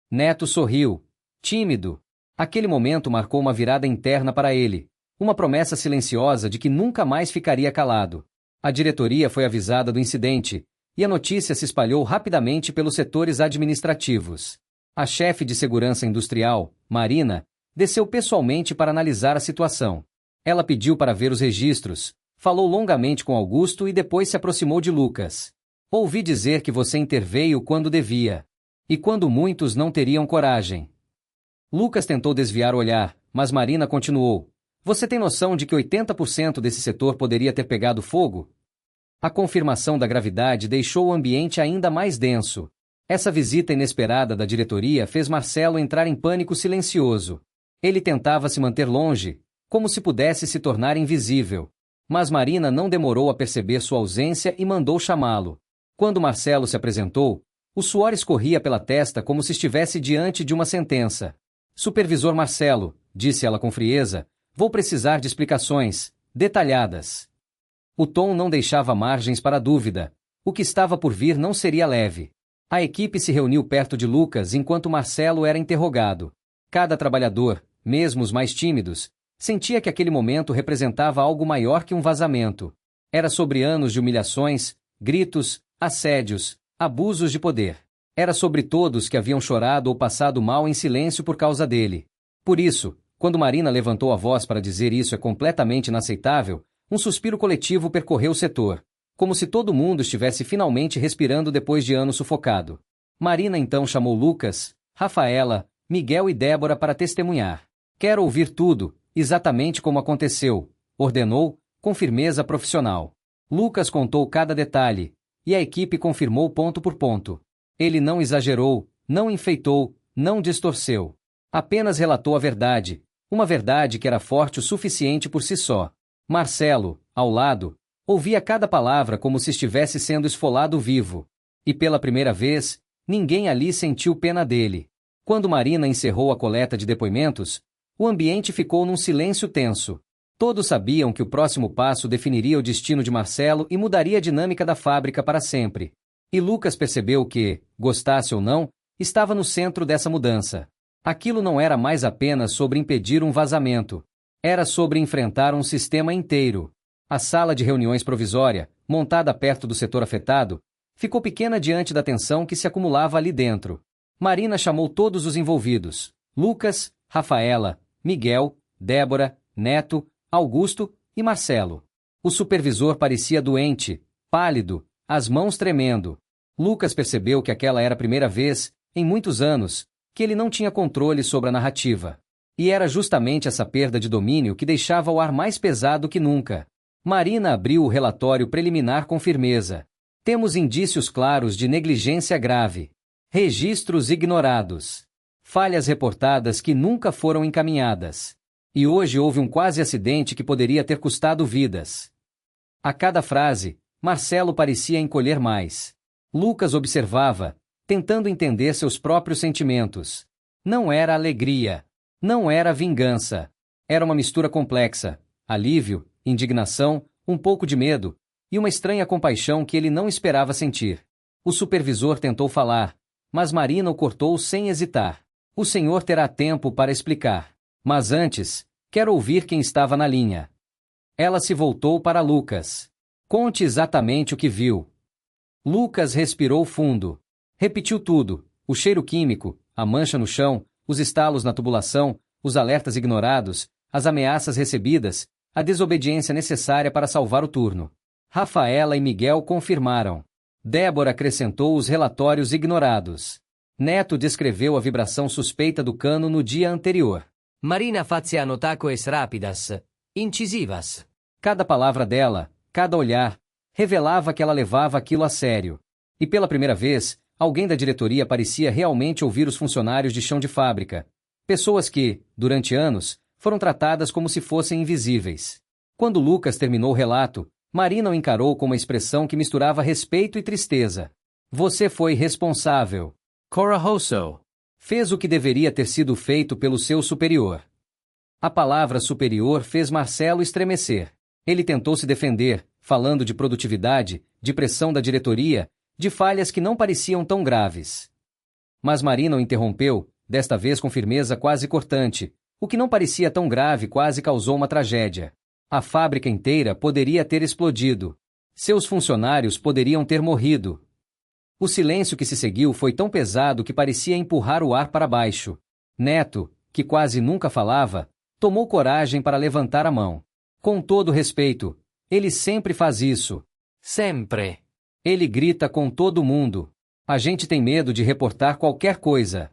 Neto sorriu. Tímido. Aquele momento marcou uma virada interna para ele. Uma promessa silenciosa de que nunca mais ficaria calado. A diretoria foi avisada do incidente, e a notícia se espalhou rapidamente pelos setores administrativos. A chefe de segurança industrial, Marina, desceu pessoalmente para analisar a situação. Ela pediu para ver os registros, falou longamente com Augusto e depois se aproximou de Lucas. Ouvi dizer que você interveio quando devia. E quando muitos não teriam coragem. Lucas tentou desviar o olhar, mas Marina continuou. Você tem noção de que 80% desse setor poderia ter pegado fogo? A confirmação da gravidade deixou o ambiente ainda mais denso. Essa visita inesperada da diretoria fez Marcelo entrar em pânico silencioso. Ele tentava se manter longe, como se pudesse se tornar invisível. Mas Marina não demorou a perceber sua ausência e mandou chamá-lo. Quando Marcelo se apresentou, o suor escorria pela testa como se estivesse diante de uma sentença. Supervisor Marcelo, disse ela com frieza, vou precisar de explicações, detalhadas. O tom não deixava margens para dúvida. O que estava por vir não seria leve. A equipe se reuniu perto de Lucas enquanto Marcelo era interrogado. Cada trabalhador, mesmo os mais tímidos, sentia que aquele momento representava algo maior que um vazamento. Era sobre anos de humilhações, gritos, assédios, abusos de poder. Era sobre todos que haviam chorado ou passado mal em silêncio por causa dele. Por isso, quando Marina levantou a voz para dizer isso é completamente inaceitável, um suspiro coletivo percorreu o setor, como se todo mundo estivesse finalmente respirando depois de anos sufocado. Marina então chamou Lucas, Rafaela, Miguel e Débora para testemunhar. Quero ouvir tudo, exatamente como aconteceu, ordenou, com firmeza profissional. Lucas contou cada detalhe, e a equipe confirmou ponto por ponto. Ele não exagerou, não enfeitou, não distorceu. Apenas relatou a verdade, uma verdade que era forte o suficiente por si só. Marcelo, ao lado, ouvia cada palavra como se estivesse sendo esfolado vivo. E pela primeira vez, ninguém ali sentiu pena dele. Quando Marina encerrou a coleta de depoimentos, o ambiente ficou num silêncio tenso. Todos sabiam que o próximo passo definiria o destino de Marcelo e mudaria a dinâmica da fábrica para sempre. E Lucas percebeu que, gostasse ou não, estava no centro dessa mudança. Aquilo não era mais apenas sobre impedir um vazamento. Era sobre enfrentar um sistema inteiro. A sala de reuniões provisória, montada perto do setor afetado, ficou pequena diante da tensão que se acumulava ali dentro. Marina chamou todos os envolvidos: Lucas, Rafaela, Miguel, Débora, Neto, Augusto e Marcelo. O supervisor parecia doente, pálido, as mãos tremendo. Lucas percebeu que aquela era a primeira vez, em muitos anos, que ele não tinha controle sobre a narrativa. E era justamente essa perda de domínio que deixava o ar mais pesado que nunca. Marina abriu o relatório preliminar com firmeza. Temos indícios claros de negligência grave. Registros ignorados. Falhas reportadas que nunca foram encaminhadas. E hoje houve um quase acidente que poderia ter custado vidas. A cada frase, Marcelo parecia encolher mais. Lucas observava, tentando entender seus próprios sentimentos. Não era alegria. Não era vingança. Era uma mistura complexa. Alívio, indignação, um pouco de medo, e uma estranha compaixão que ele não esperava sentir. O supervisor tentou falar, mas Marina o cortou sem hesitar. O senhor terá tempo para explicar. Mas antes, quero ouvir quem estava na linha. Ela se voltou para Lucas. Conte exatamente o que viu. Lucas respirou fundo. Repetiu tudo: o cheiro químico, a mancha no chão, os estalos na tubulação, os alertas ignorados, as ameaças recebidas, a desobediência necessária para salvar o turno. Rafaela e Miguel confirmaram. Débora acrescentou os relatórios ignorados. Neto descreveu a vibração suspeita do cano no dia anterior. Marina fazia notacoes rápidas, incisivas. Cada palavra dela, cada olhar, revelava que ela levava aquilo a sério. E pela primeira vez, alguém da diretoria parecia realmente ouvir os funcionários de chão de fábrica. Pessoas que, durante anos, foram tratadas como se fossem invisíveis. Quando Lucas terminou o relato, Marina o encarou com uma expressão que misturava respeito e tristeza. Você foi responsável. Corajoso. Fez o que deveria ter sido feito pelo seu superior. A palavra superior fez Marcelo estremecer. Ele tentou se defender, falando de produtividade, de pressão da diretoria, de falhas que não pareciam tão graves. Mas Marina o interrompeu, desta vez com firmeza quase cortante. O que não parecia tão grave quase causou uma tragédia. A fábrica inteira poderia ter explodido. Seus funcionários poderiam ter morrido. O silêncio que se seguiu foi tão pesado que parecia empurrar o ar para baixo. Neto, que quase nunca falava, tomou coragem para levantar a mão. Com todo respeito, ele sempre faz isso. Sempre. Ele grita com todo mundo. A gente tem medo de reportar qualquer coisa.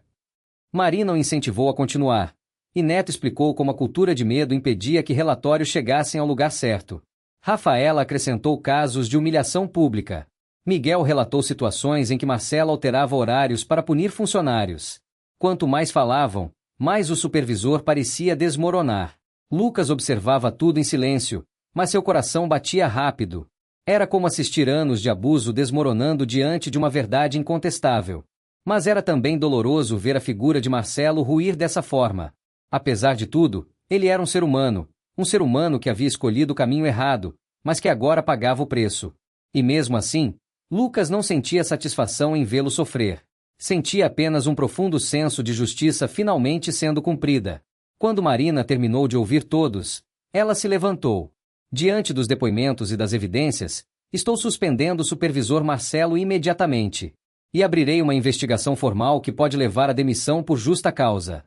Marina o incentivou a continuar. E Neto explicou como a cultura de medo impedia que relatórios chegassem ao lugar certo. Rafaela acrescentou casos de humilhação pública. Miguel relatou situações em que Marcelo alterava horários para punir funcionários. Quanto mais falavam, mais o supervisor parecia desmoronar. Lucas observava tudo em silêncio, mas seu coração batia rápido. Era como assistir anos de abuso desmoronando diante de uma verdade incontestável. Mas era também doloroso ver a figura de Marcelo ruir dessa forma. Apesar de tudo, ele era um ser humano que havia escolhido o caminho errado, mas que agora pagava o preço. E mesmo assim, Lucas não sentia satisfação em vê-lo sofrer. Sentia apenas um profundo senso de justiça finalmente sendo cumprida. Quando Marina terminou de ouvir todos, ela se levantou. Diante dos depoimentos e das evidências, estou suspendendo o supervisor Marcelo imediatamente. E abrirei uma investigação formal que pode levar à demissão por justa causa.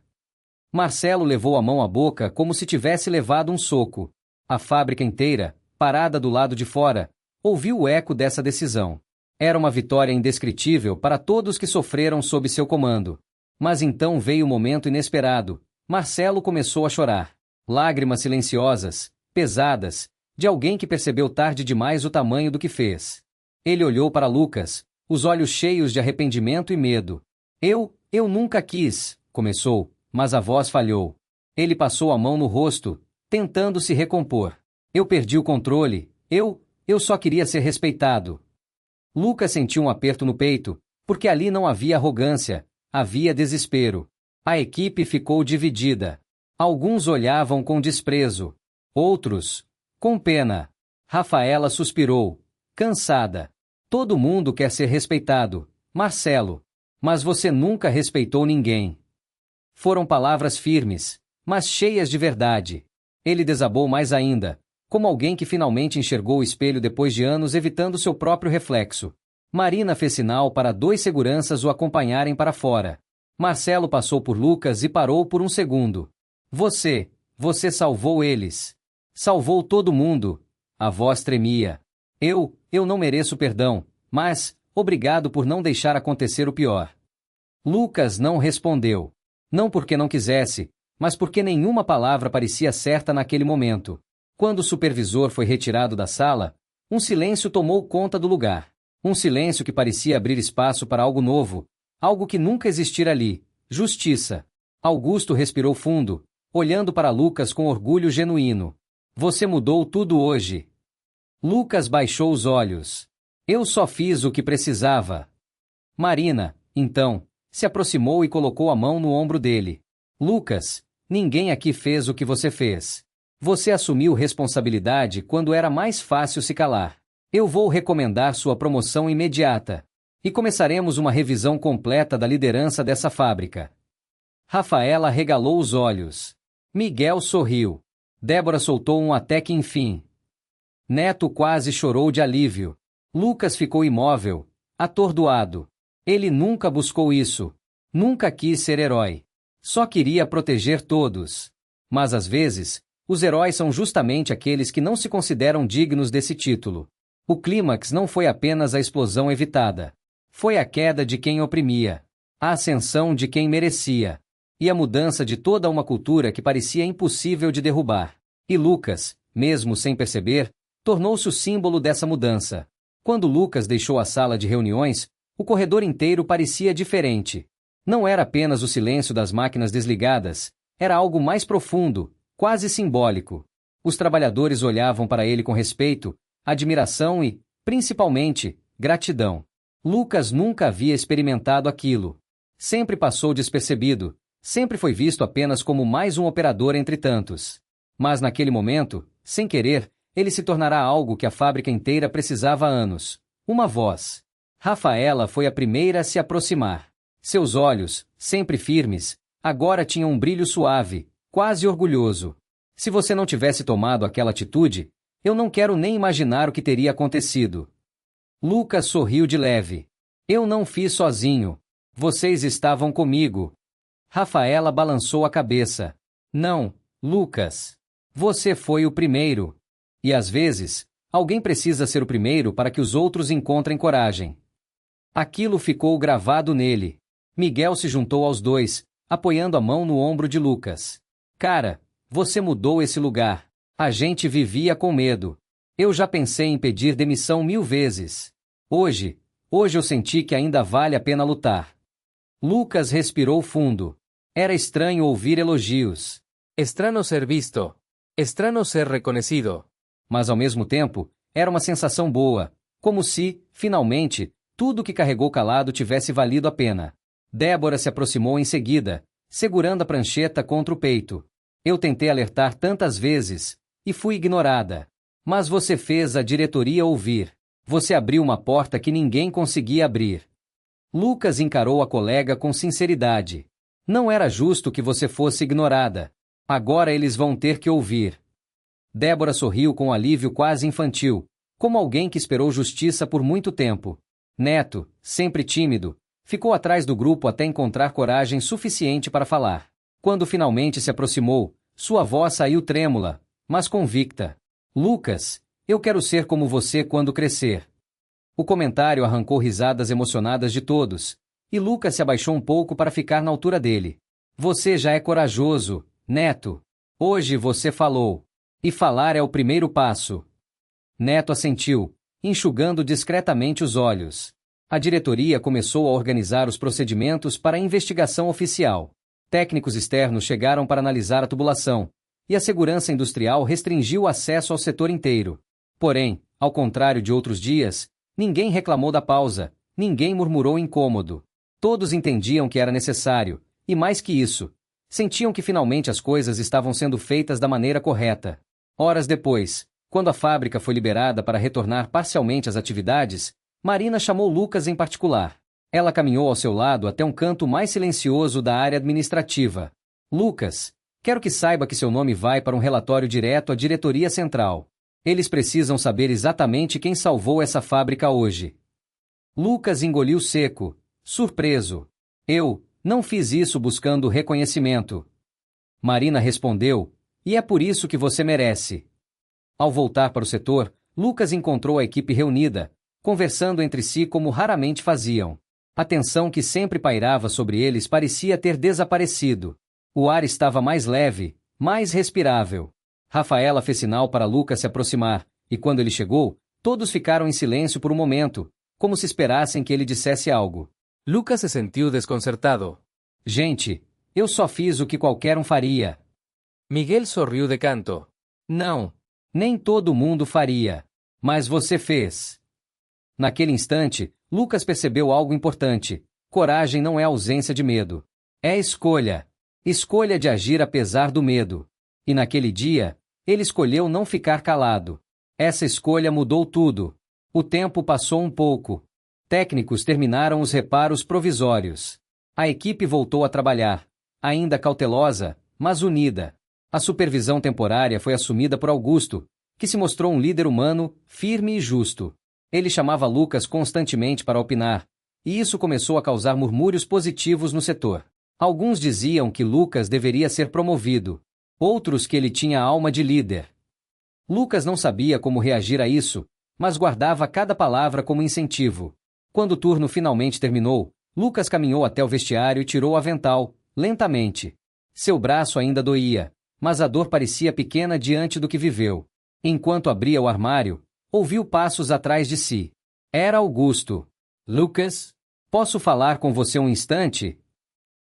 Marcelo levou a mão à boca como se tivesse levado um soco. A fábrica inteira, parada do lado de fora, ouviu o eco dessa decisão. Era uma vitória indescritível para todos que sofreram sob seu comando. Mas então veio o momento inesperado. Marcelo começou a chorar. Lágrimas silenciosas, pesadas, de alguém que percebeu tarde demais o tamanho do que fez. Ele olhou para Lucas, os olhos cheios de arrependimento e medo. Eu nunca quis, começou, mas a voz falhou. Ele passou a mão no rosto, tentando se recompor. Eu perdi o controle, eu só queria ser respeitado. Lucas sentiu um aperto no peito, porque ali não havia arrogância, havia desespero. A equipe ficou dividida. Alguns olhavam com desprezo. Outros, com pena. Rafaela suspirou, cansada. Todo mundo quer ser respeitado, Marcelo. Mas você nunca respeitou ninguém. Foram palavras firmes, mas cheias de verdade. Ele desabou mais ainda, como alguém que finalmente enxergou o espelho depois de anos evitando seu próprio reflexo. Marina fez sinal para 2 seguranças o acompanharem para fora. Marcelo passou por Lucas e parou por um segundo. Você salvou eles. Salvou todo mundo. A voz tremia. Eu não mereço perdão, mas, obrigado por não deixar acontecer o pior. Lucas não respondeu. Não porque não quisesse, mas porque nenhuma palavra parecia certa naquele momento. Quando o supervisor foi retirado da sala, um silêncio tomou conta do lugar. Um silêncio que parecia abrir espaço para algo novo, algo que nunca existira ali, justiça. Augusto respirou fundo, olhando para Lucas com orgulho genuíno. Você mudou tudo hoje. Lucas baixou os olhos. Eu só fiz o que precisava. Marina, então, se aproximou e colocou a mão no ombro dele. Lucas, ninguém aqui fez o que você fez. Você assumiu responsabilidade quando era mais fácil se calar. Eu vou recomendar sua promoção imediata. E começaremos uma revisão completa da liderança dessa fábrica. Rafaela regalou os olhos. Miguel sorriu. Débora soltou um até que enfim. Neto quase chorou de alívio. Lucas ficou imóvel, atordoado. Ele nunca buscou isso. Nunca quis ser herói. Só queria proteger todos. Mas às vezes, os heróis são justamente aqueles que não se consideram dignos desse título. O clímax não foi apenas a explosão evitada. Foi a queda de quem oprimia, a ascensão de quem merecia, e a mudança de toda uma cultura que parecia impossível de derrubar. E Lucas, mesmo sem perceber, tornou-se o símbolo dessa mudança. Quando Lucas deixou a sala de reuniões, o corredor inteiro parecia diferente. Não era apenas o silêncio das máquinas desligadas, era algo mais profundo, quase simbólico. Os trabalhadores olhavam para ele com respeito, admiração e, principalmente, gratidão. Lucas nunca havia experimentado aquilo. Sempre passou despercebido, sempre foi visto apenas como mais um operador entre tantos. Mas naquele momento, sem querer, ele se tornará algo que a fábrica inteira precisava há anos. Uma voz. Rafaela foi a primeira a se aproximar. Seus olhos, sempre firmes, agora tinham um brilho suave, quase orgulhoso. Se você não tivesse tomado aquela atitude, eu não quero nem imaginar o que teria acontecido. Lucas sorriu de leve. Eu não fiz sozinho. Vocês estavam comigo. Rafaela balançou a cabeça. Não, Lucas. Você foi o primeiro. E às vezes, alguém precisa ser o primeiro para que os outros encontrem coragem. Aquilo ficou gravado nele. Miguel se juntou aos dois, apoiando a mão no ombro de Lucas. Cara, você mudou esse lugar. A gente vivia com medo. Eu já pensei em pedir demissão 1000 vezes. Hoje eu senti que ainda vale a pena lutar. Lucas respirou fundo. Era estranho ouvir elogios. Extraño ser visto. Extraño ser reconocido. Mas ao mesmo tempo, era uma sensação boa, como se, finalmente, tudo que carregou calado tivesse valido a pena. Débora se aproximou em seguida, segurando a prancheta contra o peito. Eu tentei alertar tantas vezes, e fui ignorada. Mas você fez a diretoria ouvir. Você abriu uma porta que ninguém conseguia abrir. Lucas encarou a colega com sinceridade. Não era justo que você fosse ignorada. Agora eles vão ter que ouvir. Débora sorriu com um alívio quase infantil, como alguém que esperou justiça por muito tempo. Neto, sempre tímido, ficou atrás do grupo até encontrar coragem suficiente para falar. Quando finalmente se aproximou, sua voz saiu trêmula, mas convicta. Lucas, eu quero ser como você quando crescer. O comentário arrancou risadas emocionadas de todos, e Lucas se abaixou um pouco para ficar na altura dele. Você já é corajoso, Neto. Hoje você falou. E falar é o primeiro passo. Neto assentiu, enxugando discretamente os olhos. A diretoria começou a organizar os procedimentos para a investigação oficial. Técnicos externos chegaram para analisar a tubulação, e a segurança industrial restringiu o acesso ao setor inteiro. Porém, ao contrário de outros dias, ninguém reclamou da pausa, ninguém murmurou incômodo. Todos entendiam que era necessário, e mais que isso, sentiam que finalmente as coisas estavam sendo feitas da maneira correta. Horas depois, quando a fábrica foi liberada para retornar parcialmente às atividades, Marina chamou Lucas em particular. Ela caminhou ao seu lado até um canto mais silencioso da área administrativa. Lucas, quero que saiba que seu nome vai para um relatório direto à diretoria central. Eles precisam saber exatamente quem salvou essa fábrica hoje. Lucas engoliu seco, surpreso. Eu não fiz isso buscando reconhecimento. Marina respondeu, e é por isso que você merece. Ao voltar para o setor, Lucas encontrou a equipe reunida, conversando entre si como raramente faziam. A tensão que sempre pairava sobre eles parecia ter desaparecido. O ar estava mais leve, mais respirável. Rafaela fez sinal para Lucas se aproximar, e quando ele chegou, todos ficaram em silêncio por um momento, como se esperassem que ele dissesse algo. Lucas se sentiu desconcertado. Gente, eu só fiz o que qualquer um faria. Miguel sorriu de canto. Não, nem todo mundo faria. Mas você fez. Naquele instante, Lucas percebeu algo importante. Coragem não é ausência de medo. É escolha. Escolha de agir apesar do medo. E naquele dia, ele escolheu não ficar calado. Essa escolha mudou tudo. O tempo passou um pouco. Técnicos terminaram os reparos provisórios. A equipe voltou a trabalhar, ainda cautelosa, mas unida. A supervisão temporária foi assumida por Augusto, que se mostrou um líder humano, firme e justo. Ele chamava Lucas constantemente para opinar, e isso começou a causar murmúrios positivos no setor. Alguns diziam que Lucas deveria ser promovido, outros que ele tinha alma de líder. Lucas não sabia como reagir a isso, mas guardava cada palavra como incentivo. Quando o turno finalmente terminou, Lucas caminhou até o vestiário e tirou o avental, lentamente. Seu braço ainda doía, mas a dor parecia pequena diante do que viveu. Enquanto abria o armário, ouviu passos atrás de si. Era Augusto. Lucas, posso falar com você um instante?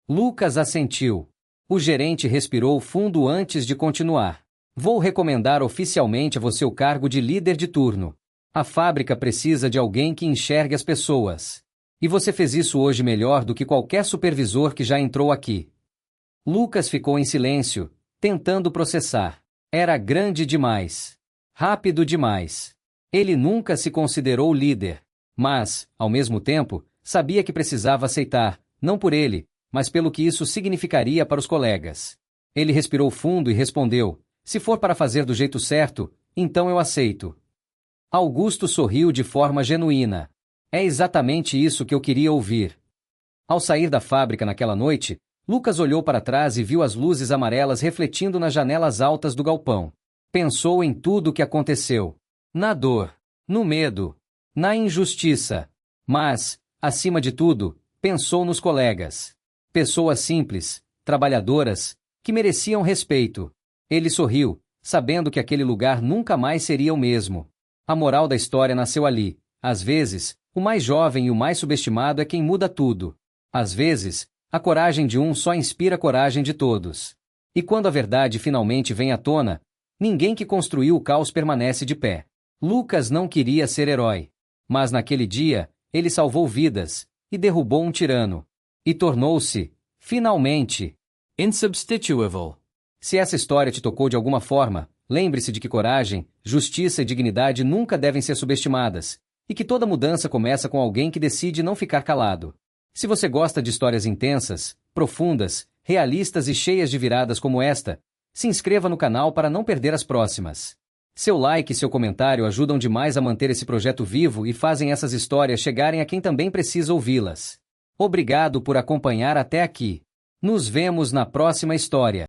Lucas assentiu. O gerente respirou fundo antes de continuar. Vou recomendar oficialmente a você o cargo de líder de turno. A fábrica precisa de alguém que enxergue as pessoas. E você fez isso hoje melhor do que qualquer supervisor que já entrou aqui. Lucas ficou em silêncio, tentando processar. Era grande demais. Rápido demais. Ele nunca se considerou líder. Mas, ao mesmo tempo, sabia que precisava aceitar, não por ele, mas pelo que isso significaria para os colegas. Ele respirou fundo e respondeu: se for para fazer do jeito certo, então eu aceito. Augusto sorriu de forma genuína. É exatamente isso que eu queria ouvir. Ao sair da fábrica naquela noite, Lucas olhou para trás e viu as luzes amarelas refletindo nas janelas altas do galpão. Pensou em tudo o que aconteceu. Na dor, no medo, na injustiça. Mas, acima de tudo, pensou nos colegas. Pessoas simples, trabalhadoras, que mereciam respeito. Ele sorriu, sabendo que aquele lugar nunca mais seria o mesmo. A moral da história nasceu ali. Às vezes, o mais jovem e o mais subestimado é quem muda tudo. Às vezes, a coragem de um só inspira a coragem de todos. E quando a verdade finalmente vem à tona, ninguém que construiu o caos permanece de pé. Lucas não queria ser herói. Mas naquele dia, ele salvou vidas, e derrubou um tirano. E tornou-se, finalmente, insubstituible. Se essa história te tocou de alguma forma, lembre-se de que coragem, justiça e dignidade nunca devem ser subestimadas, e que toda mudança começa com alguém que decide não ficar calado. Se você gosta de histórias intensas, profundas, realistas e cheias de viradas como esta, se inscreva no canal para não perder as próximas. Seu like e seu comentário ajudam demais a manter esse projeto vivo e fazem essas histórias chegarem a quem também precisa ouvi-las. Obrigado por acompanhar até aqui. Nos vemos na próxima história.